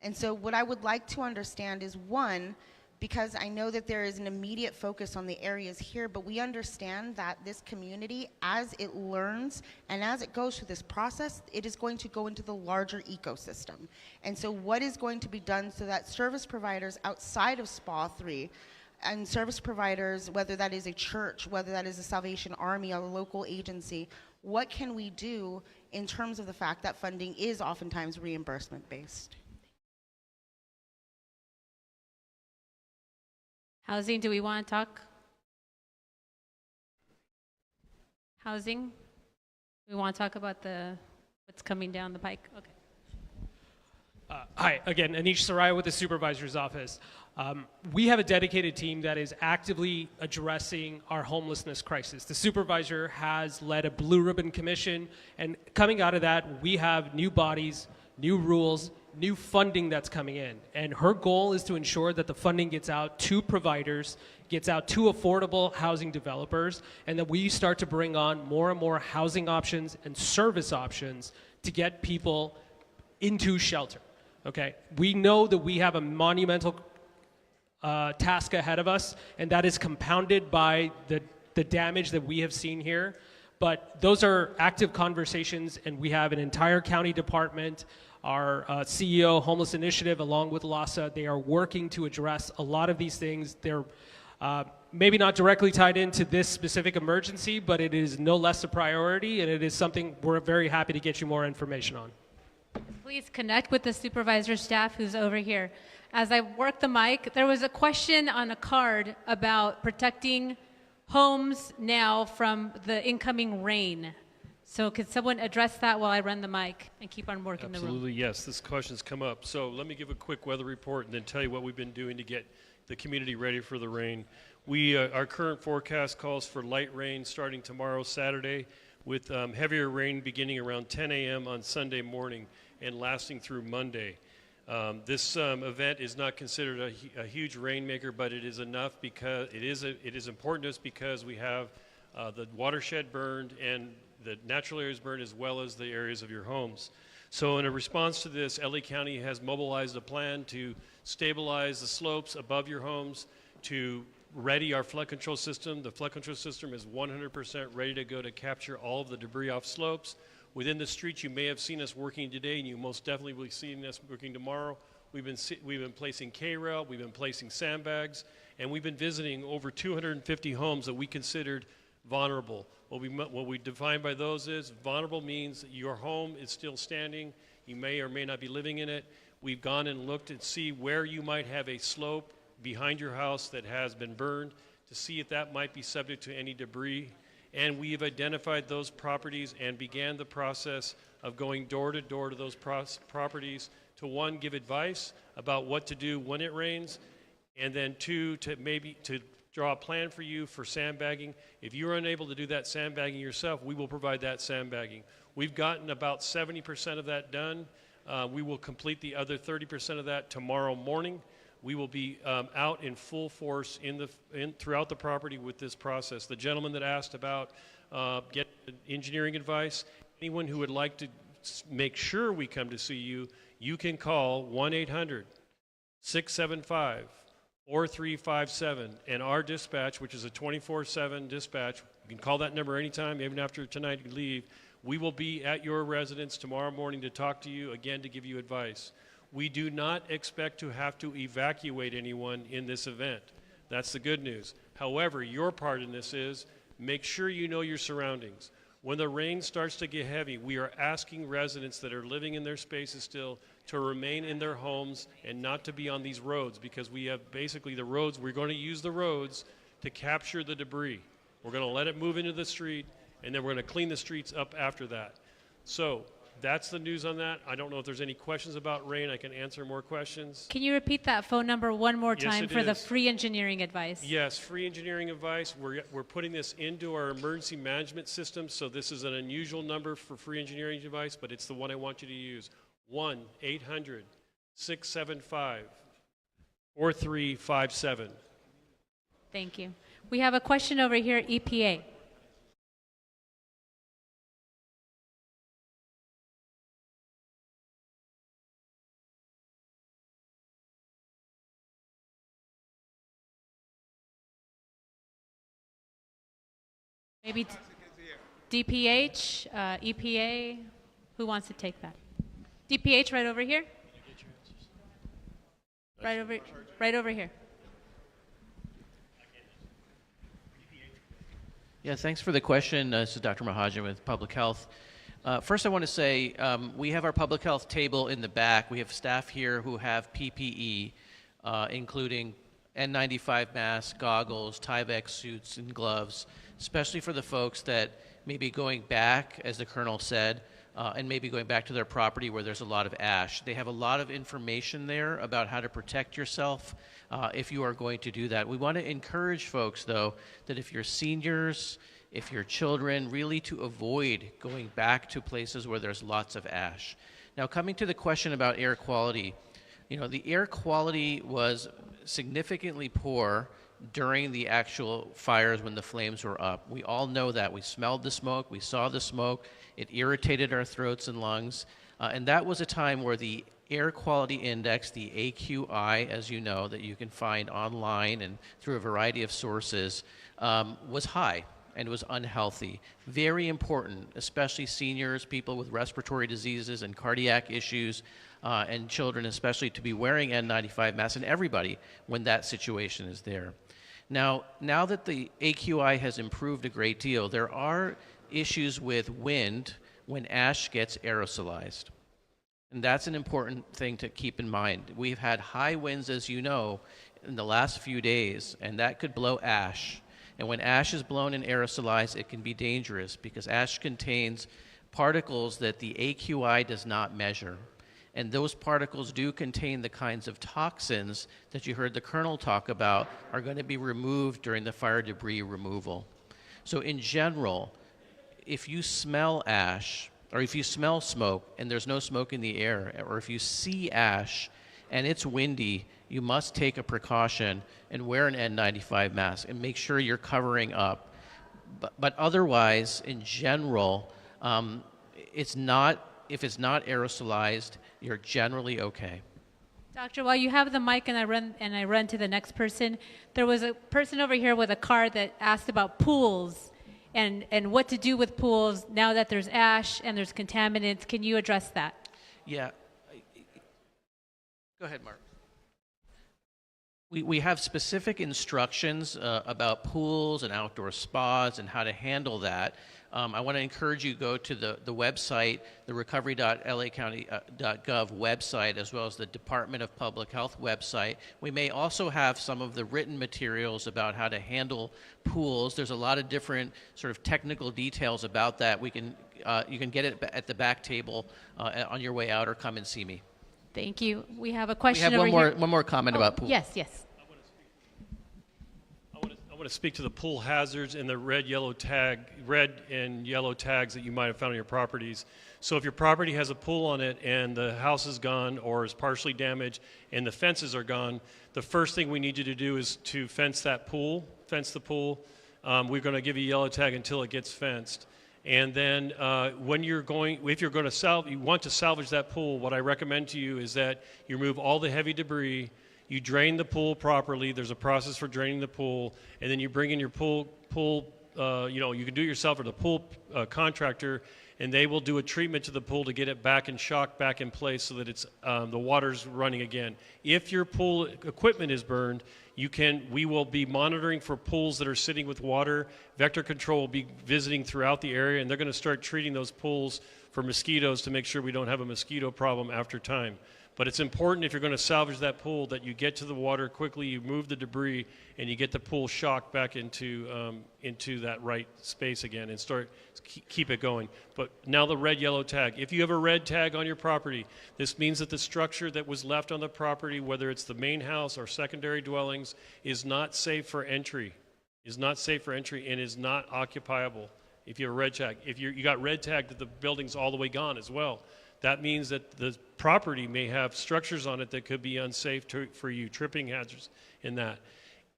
I: And so what I would like to understand is, one, because I know that there is an immediate focus on the areas here, but we understand that this community, as it learns and as it goes through this process, it is going to go into the larger ecosystem. And so what is going to be done so that service providers outside of SPA 3 and service providers, whether that is a church, whether that is a Salvation Army, a local agency, what can we do in terms of the fact that funding is oftentimes reimbursement based?
B: Housing, do we want to talk? Housing? We want to talk about what's coming down the pike? Okay.
W: Hi, again, Anish Sarai with the Supervisor's Office. We have a dedicated team that is actively addressing our homelessness crisis. The Supervisor has led a Blue Ribbon Commission, and coming out of that, we have new bodies, new rules, new funding that's coming in. And her goal is to ensure that the funding gets out to providers, gets out to affordable housing developers, and that we start to bring on more and more housing options and service options to get people into shelter. Okay? We know that we have a monumental task ahead of us, and that is compounded by the damage that we have seen here. But those are active conversations, and we have an entire county department, our CEO, Homeless Initiative, along with LASA. They are working to address a lot of these things. They're maybe not directly tied into this specific emergency, but it is no less a priority, and it is something we're very happy to get you more information on.
B: Please connect with the supervisor staff who's over here. As I work the mic, there was a question on a card about protecting homes now from the incoming rain. So could someone address that while I run the mic and keep on working the room?
G: Absolutely, yes. This question's come up. So let me give a quick weather report and then tell you what we've been doing to get the community ready for the rain. Our current forecast calls for light rain starting tomorrow, Saturday, with heavier rain beginning around 10 a.m. on Sunday morning and lasting through Monday. This event is not considered a huge rainmaker, but it is enough because it is important to us because we have the watershed burned and the natural areas burned as well as the areas of your homes. So in a response to this, LA County has mobilized a plan to stabilize the slopes above your homes, to ready our flood control system. The flood control system is 100% ready to go to capture all of the debris off slopes. Within the streets, you may have seen us working today, and you most definitely will be seeing us working tomorrow. We've been placing K-rail, we've been placing sandbags, and we've been visiting over 250 homes that we considered vulnerable. What we define by those is vulnerable means your home is still standing. You may or may not be living in it. We've gone and looked and see where you might have a slope behind your house that has been burned to see if that might be subject to any debris. And we've identified those properties and began the process of going door to door to those properties to, one, give advice about what to do when it rains, and then two, to draw a plan for you for sandbagging. If you're unable to do that sandbagging yourself, we will provide that sandbagging. We've gotten about 70% of that done. We will complete the other 30% of that tomorrow morning. We will be out in full force throughout the property with this process. The gentleman that asked about getting engineering advice, anyone who would like to make sure we come to see you, you can call 1-800-675-4357, and our dispatch, which is a 24/7 dispatch, you can call that number anytime, even after tonight you leave. We will be at your residence tomorrow morning to talk to you, again, to give you advice. We do not expect to have to evacuate anyone in this event. That's the good news. However, your part in this is make sure you know your surroundings. When the rain starts to get heavy, we are asking residents that are living in their spaces still to remain in their homes and not to be on these roads, because we have basically the roads, we're going to use the roads to capture the debris. We're going to let it move into the street, and then we're going to clean the streets up after that. So that's the news on that. I don't know if there's any questions about rain. I can answer more questions.
B: Can you repeat that phone number one more
G: Yes,
B: time
G: it
B: for the
G: is.
B: free engineering advice?
G: Yes, free engineering advice. We're putting this into our emergency management system, so this is an unusual number for free engineering advice, but it's the one I want you to use. 1-800-675-4357.
B: Thank you. We have a question over here, EPA. Maybe DPH, EPA, who wants to take that? DPH right over here? Right over here.
L: Yeah, thanks for the question. This is Dr. Mahajan with Public Health. First, I want to say we have our public health table in the back. We have staff here who have PPE, including N95 masks, goggles, Tyvek suits, and gloves, especially for the folks that may be going back, as the Colonel said, and maybe going back to their property where there's a lot of ash. They have a lot of information there about how to protect yourself if you are going to do that. We want to encourage folks, though, that if you're seniors, if you're children, really to avoid going back to places where there's lots of ash. Now, coming to the question about air quality, you know, the air quality was significantly poor during the actual fires when the flames were up. We all know that. We smelled the smoke, we saw the smoke, it irritated our throats and lungs, and that was a time where the air quality index, the AQI, as you know, that you can find online and through a variety of sources, was high and was unhealthy. Very important, especially seniors, people with respiratory diseases and cardiac issues, and children especially, to be wearing N95 masks, and everybody when that situation is there. Now that the AQI has improved a great deal, there are issues with wind when ash gets aerosolized. And that's an important thing to keep in mind. We've had high winds, as you know, in the last few days, and that could blow ash. And when ash is blown and aerosolized, it can be dangerous because ash contains particles that the AQI does not measure. And those particles do contain the kinds of toxins that you heard the Colonel talk about are going to be removed during the fire debris removal. So in general, if you smell ash, or if you smell smoke and there's no smoke in the air, or if you see ash and it's windy, you must take a precaution and wear an N95 mask and make sure you're covering up. But otherwise, in general, if it's not aerosolized, you're generally okay.
B: Doctor, while you have the mic and I run to the next person, there was a person over here with a card that asked about pools and what to do with pools now that there's ash and there's contaminants. Can you address that?
L: Yeah. Go ahead, Mark. We have specific instructions about pools and outdoor spas and how to handle that. I want to encourage you to go to the website, the recovery.lacounty.gov website, as well as the Department of Public Health website. We may also have some of the written materials about how to handle pools. There's a lot of different sort of technical details about that. You can get it at the back table on your way out, or come and see me.
B: Thank you. We have a question
L: we have
B: over here.
L: one more comment about pools.
B: Yes, yes.
G: I want to speak to the pool hazards and the red and yellow tags that you might have found on your properties. So if your property has a pool on it and the house is gone or is partially damaged and the fences are gone, the first thing we need you to do is to fence the pool. We're going to give you a yellow tag until it gets fenced. And then if you want to salvage that pool, what I recommend to you is that you remove all the heavy debris, you drain the pool properly. There's a process for draining the pool, and then you bring in your pool. You can do it yourself or the pool contractor, and they will do a treatment to the pool to get it back and shock back in place so that it's the water's running again. If your pool equipment is burned, we will be monitoring for pools that are sitting with water. Vector control will be visiting throughout the area, and they're going to start treating those pools for mosquitoes to make sure we don't have a mosquito problem after time. But it's important, if you're going to salvage that pool, that you get to the water quickly, you move the debris, and you get the pool shocked back into that right space again and keep it going. But now the red, yellow tag. If you have a red tag on your property, this means that the structure that was left on the property, whether it's the main house or secondary dwellings, is not safe for entry, and is not occupiable. If you have a red tag. If you got red tag that the building's all the way gone as well, that means that the property may have structures on it that could be unsafe for you, tripping hazards in that.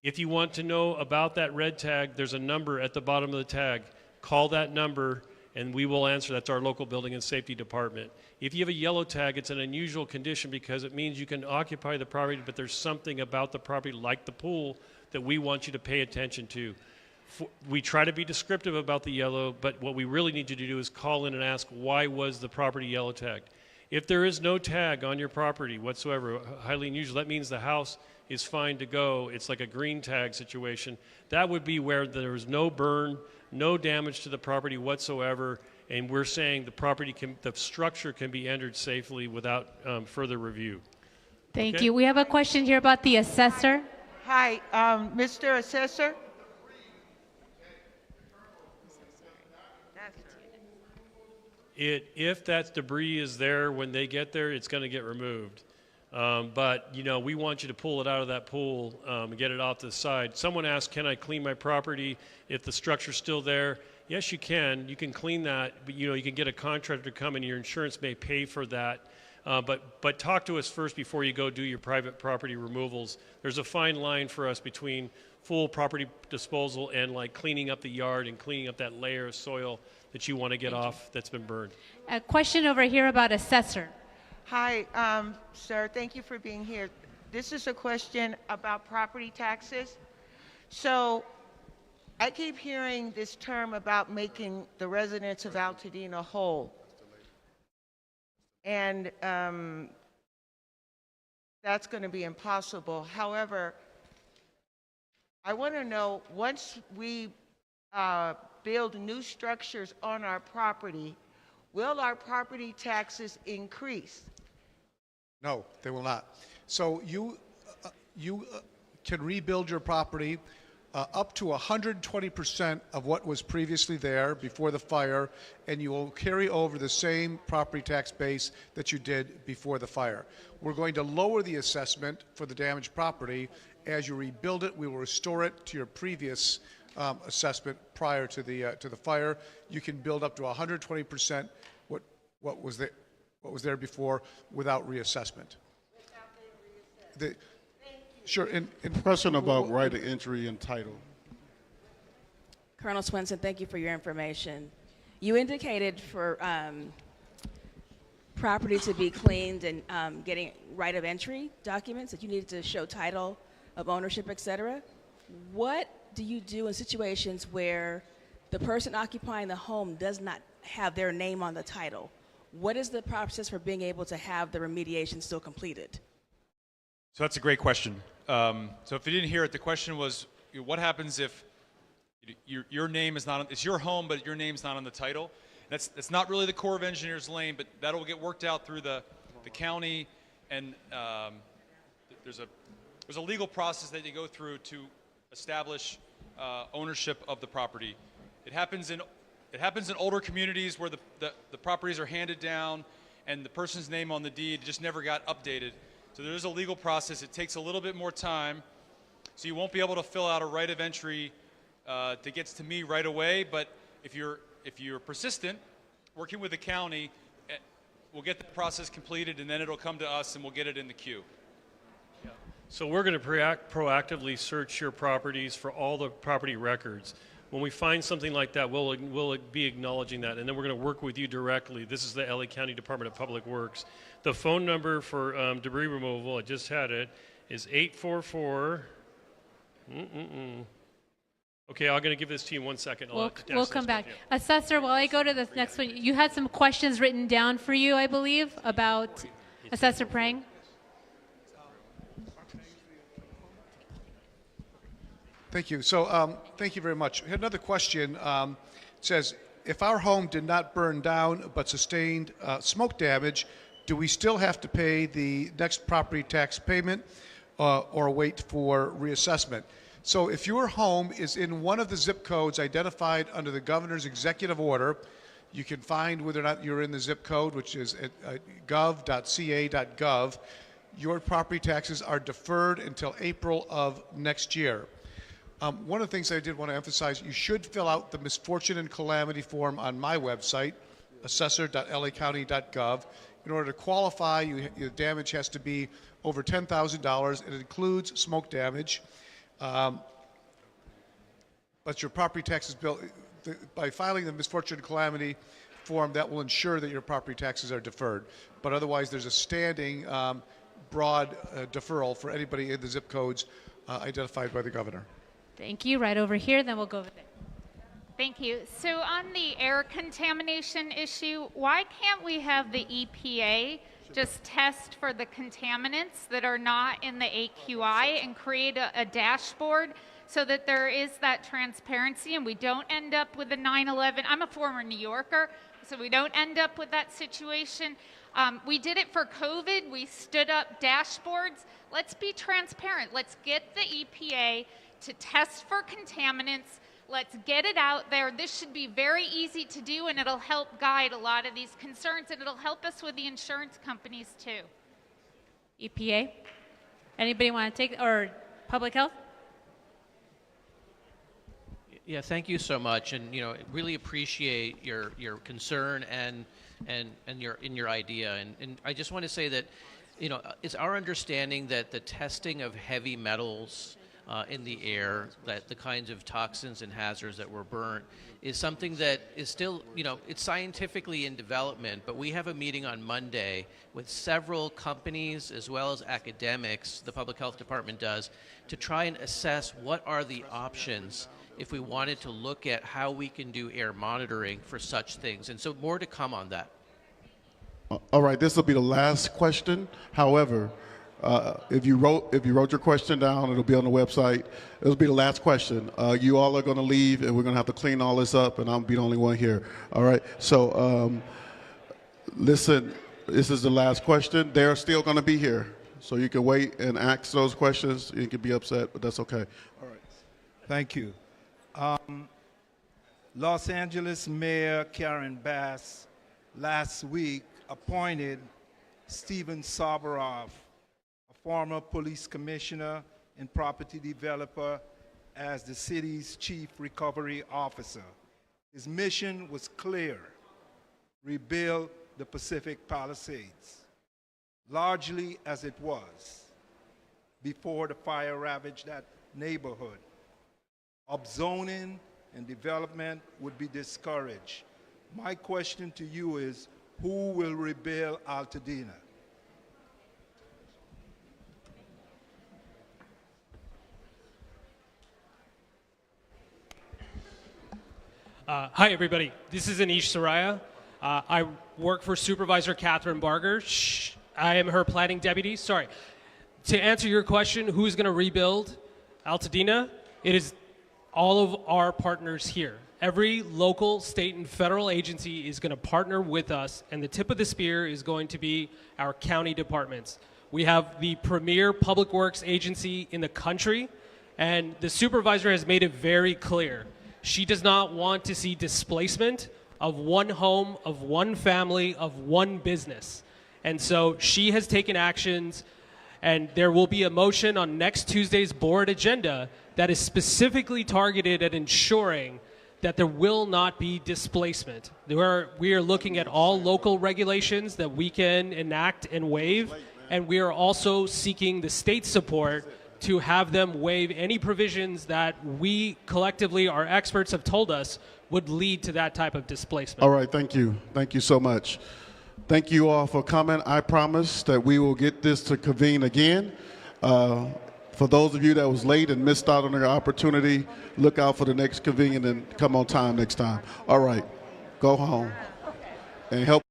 G: If you want to know about that red tag, there's a number at the bottom of the tag. Call that number and we will answer. That's our local building and safety department. If you have a yellow tag, it's an unusual condition because it means you can occupy the property, but there's something about the property, like the pool, that we want you to pay attention to. We try to be descriptive about the yellow, but what we really need you to do is call in and ask, why was the property yellow tagged? If there is no tag on your property whatsoever, highly unusual, that means the house is fine to go. It's like a green tag situation. That would be where there is no burn, no damage to the property whatsoever, and we're saying the structure can be entered safely without further review.
B: Thank you. We have a question here about the assessor.
M: Hi, Mr. Assessor.
G: If that debris is there when they get there, it's going to get removed. But we want you to pull it out of that pool and get it off to the side. Someone asked, can I clean my property if the structure's still there? Yes, you can. You can clean that, but you can get a contractor to come and your insurance may pay for that. But talk to us first before you go do your private property removals. There's a fine line for us between full property disposal and like cleaning up the yard and cleaning up that layer of soil that you want to get off that's been burned.
B: A question over here about assessor.
M: Hi, sir. Thank you for being here. This is a question about property taxes. So I keep hearing this term about making the residents of Altadena whole. And that's going to be impossible. However, I want to know, once we build new structures on our property, will our property taxes increase?
N: No, they will not. So you can rebuild your property up to 120% of what was previously there before the fire, and you will carry over the same property tax base that you did before the fire. We're going to lower the assessment for the damaged property. As you rebuild it, we will restore it to your previous assessment prior to the fire. You can build up to 120% what was there before without reassessment. Sure.
O: Question about right of entry and title.
X: Colonel Swinson, thank you for your information. You indicated for property to be cleaned and getting right of entry documents that you needed to show title of ownership, et cetera. What do you do in situations where the person occupying the home does not have their name on the title? What is the process for being able to have the remediation still completed?
H: So that's a great question. So if you didn't hear it, the question was, what happens if your name is not on, it's your home, but your name's not on the title? That's not really the Corps of Engineers lane, but that'll get worked out through the county, and there's a legal process that you go through to establish ownership of the property. It happens in older communities where the properties are handed down and the person's name on the deed just never got updated. So there's a legal process. It takes a little bit more time. So you won't be able to fill out a right of entry that gets to me right away. But if you're persistent, working with the county, we'll get the process completed, and then it'll come to us, and we'll get it in the queue.
G: So we're going to proactively search your properties for all the property records. When we find something like that, we'll be acknowledging that, and then we're going to work with you directly. This is the LA County Department of Public Works. The phone number for debris removal, I just had it, is 844. Okay, I'm going to give this to you in 1 second.
B: We'll come back. Assessor, while I go to the next one, you had some questions written down for you, I believe, about Assessor Prang.
N: Thank you. So thank you very much. We had another question. It says, if our home did not burn down but sustained smoke damage, do we still have to pay the next property tax payment or wait for reassessment? So if your home is in one of the zip codes identified under the governor's executive order, you can find whether or not you're in the zip code, which is at gov.ca.gov. Your property taxes are deferred until April of next year. One of the things I did want to emphasize, you should fill out the misfortune and calamity form on my website, assessor.lacounty.gov. In order to qualify, your damage has to be over $10,000. It includes smoke damage. But your property taxes bill, by filing the misfortune and calamity form, that will ensure that your property taxes are deferred. But otherwise, there's a standing broad deferral for anybody in the zip codes identified by the governor.
B: Thank you. Right over here, then we'll go over there.
P: Thank you. So on the air contamination issue, why can't we have the EPA just test for the contaminants that are not in the AQI and create a dashboard so that there is that transparency and we don't end up with a 9/11? I'm a former New Yorker, so we don't end up with that situation. We did it for COVID. We stood up dashboards. Let's be transparent. Let's get the EPA to test for contaminants. Let's get it out there. This should be very easy to do, and it'll help guide a lot of these concerns, and it'll help us with the insurance companies too.
B: EPA? Anybody want to take, or public health?
L: Yeah, thank you so much, and really appreciate your concern and your idea, and I just want to say that it's our understanding that the testing of heavy metals in the air, that the kinds of toxins and hazards that were burnt, is something that is still, it's scientifically in development, but we have a meeting on Monday with several companies as well as academics, the Public Health Department does, to try and assess what are the options if we wanted to look at how we can do air monitoring for such things. And so more to come on that.
O: All right, this will be the last question. However, if you wrote your question down, it'll be on the website. It'll be the last question. You all are going to leave, and we're going to have to clean all this up, and I'll be the only one here. All right. So, listen. This is the last question. They're still going to be here, so you can wait and ask those questions. You can be upset, but that's okay. All right.
Q: Thank you. Los Angeles Mayor Karen Bass last week appointed Steven Sabaroff, a former police commissioner and property developer, as the city's chief recovery officer. His mission was clear: rebuild the Pacific Palisades, largely as it was before the fire ravaged that neighborhood. Upzoning and development would be discouraged. My question to you is, who will rebuild Altadena?
W: Hi, everybody. This is Anish Saraya. I work for Supervisor Catherine Barger. I am her planning deputy. Sorry. to answer your question, who's going to rebuild Altadena? It is all of our partners here. Every local, state, and federal agency is going to partner with us, and the tip of the spear is going to be our county departments. We have the premier public works agency in the country, and the supervisor has made it very clear. She does not want to see displacement of one home, of one family, of one business. And so she has taken actions, and there will be a motion on next Tuesday's board agenda that is specifically targeted at ensuring that there will not be displacement. We are looking at all local regulations that we can enact and waive, and we are also seeking the state support to have them waive any provisions that we collectively, our experts have told us, would lead to that type of displacement.
O: All right, thank you. Thank you so much. Thank you all for coming. I promise that we will get this to convene again. For those of you that was late and missed out on the opportunity, look out for the next convening and come on time next time. All right, go home and help.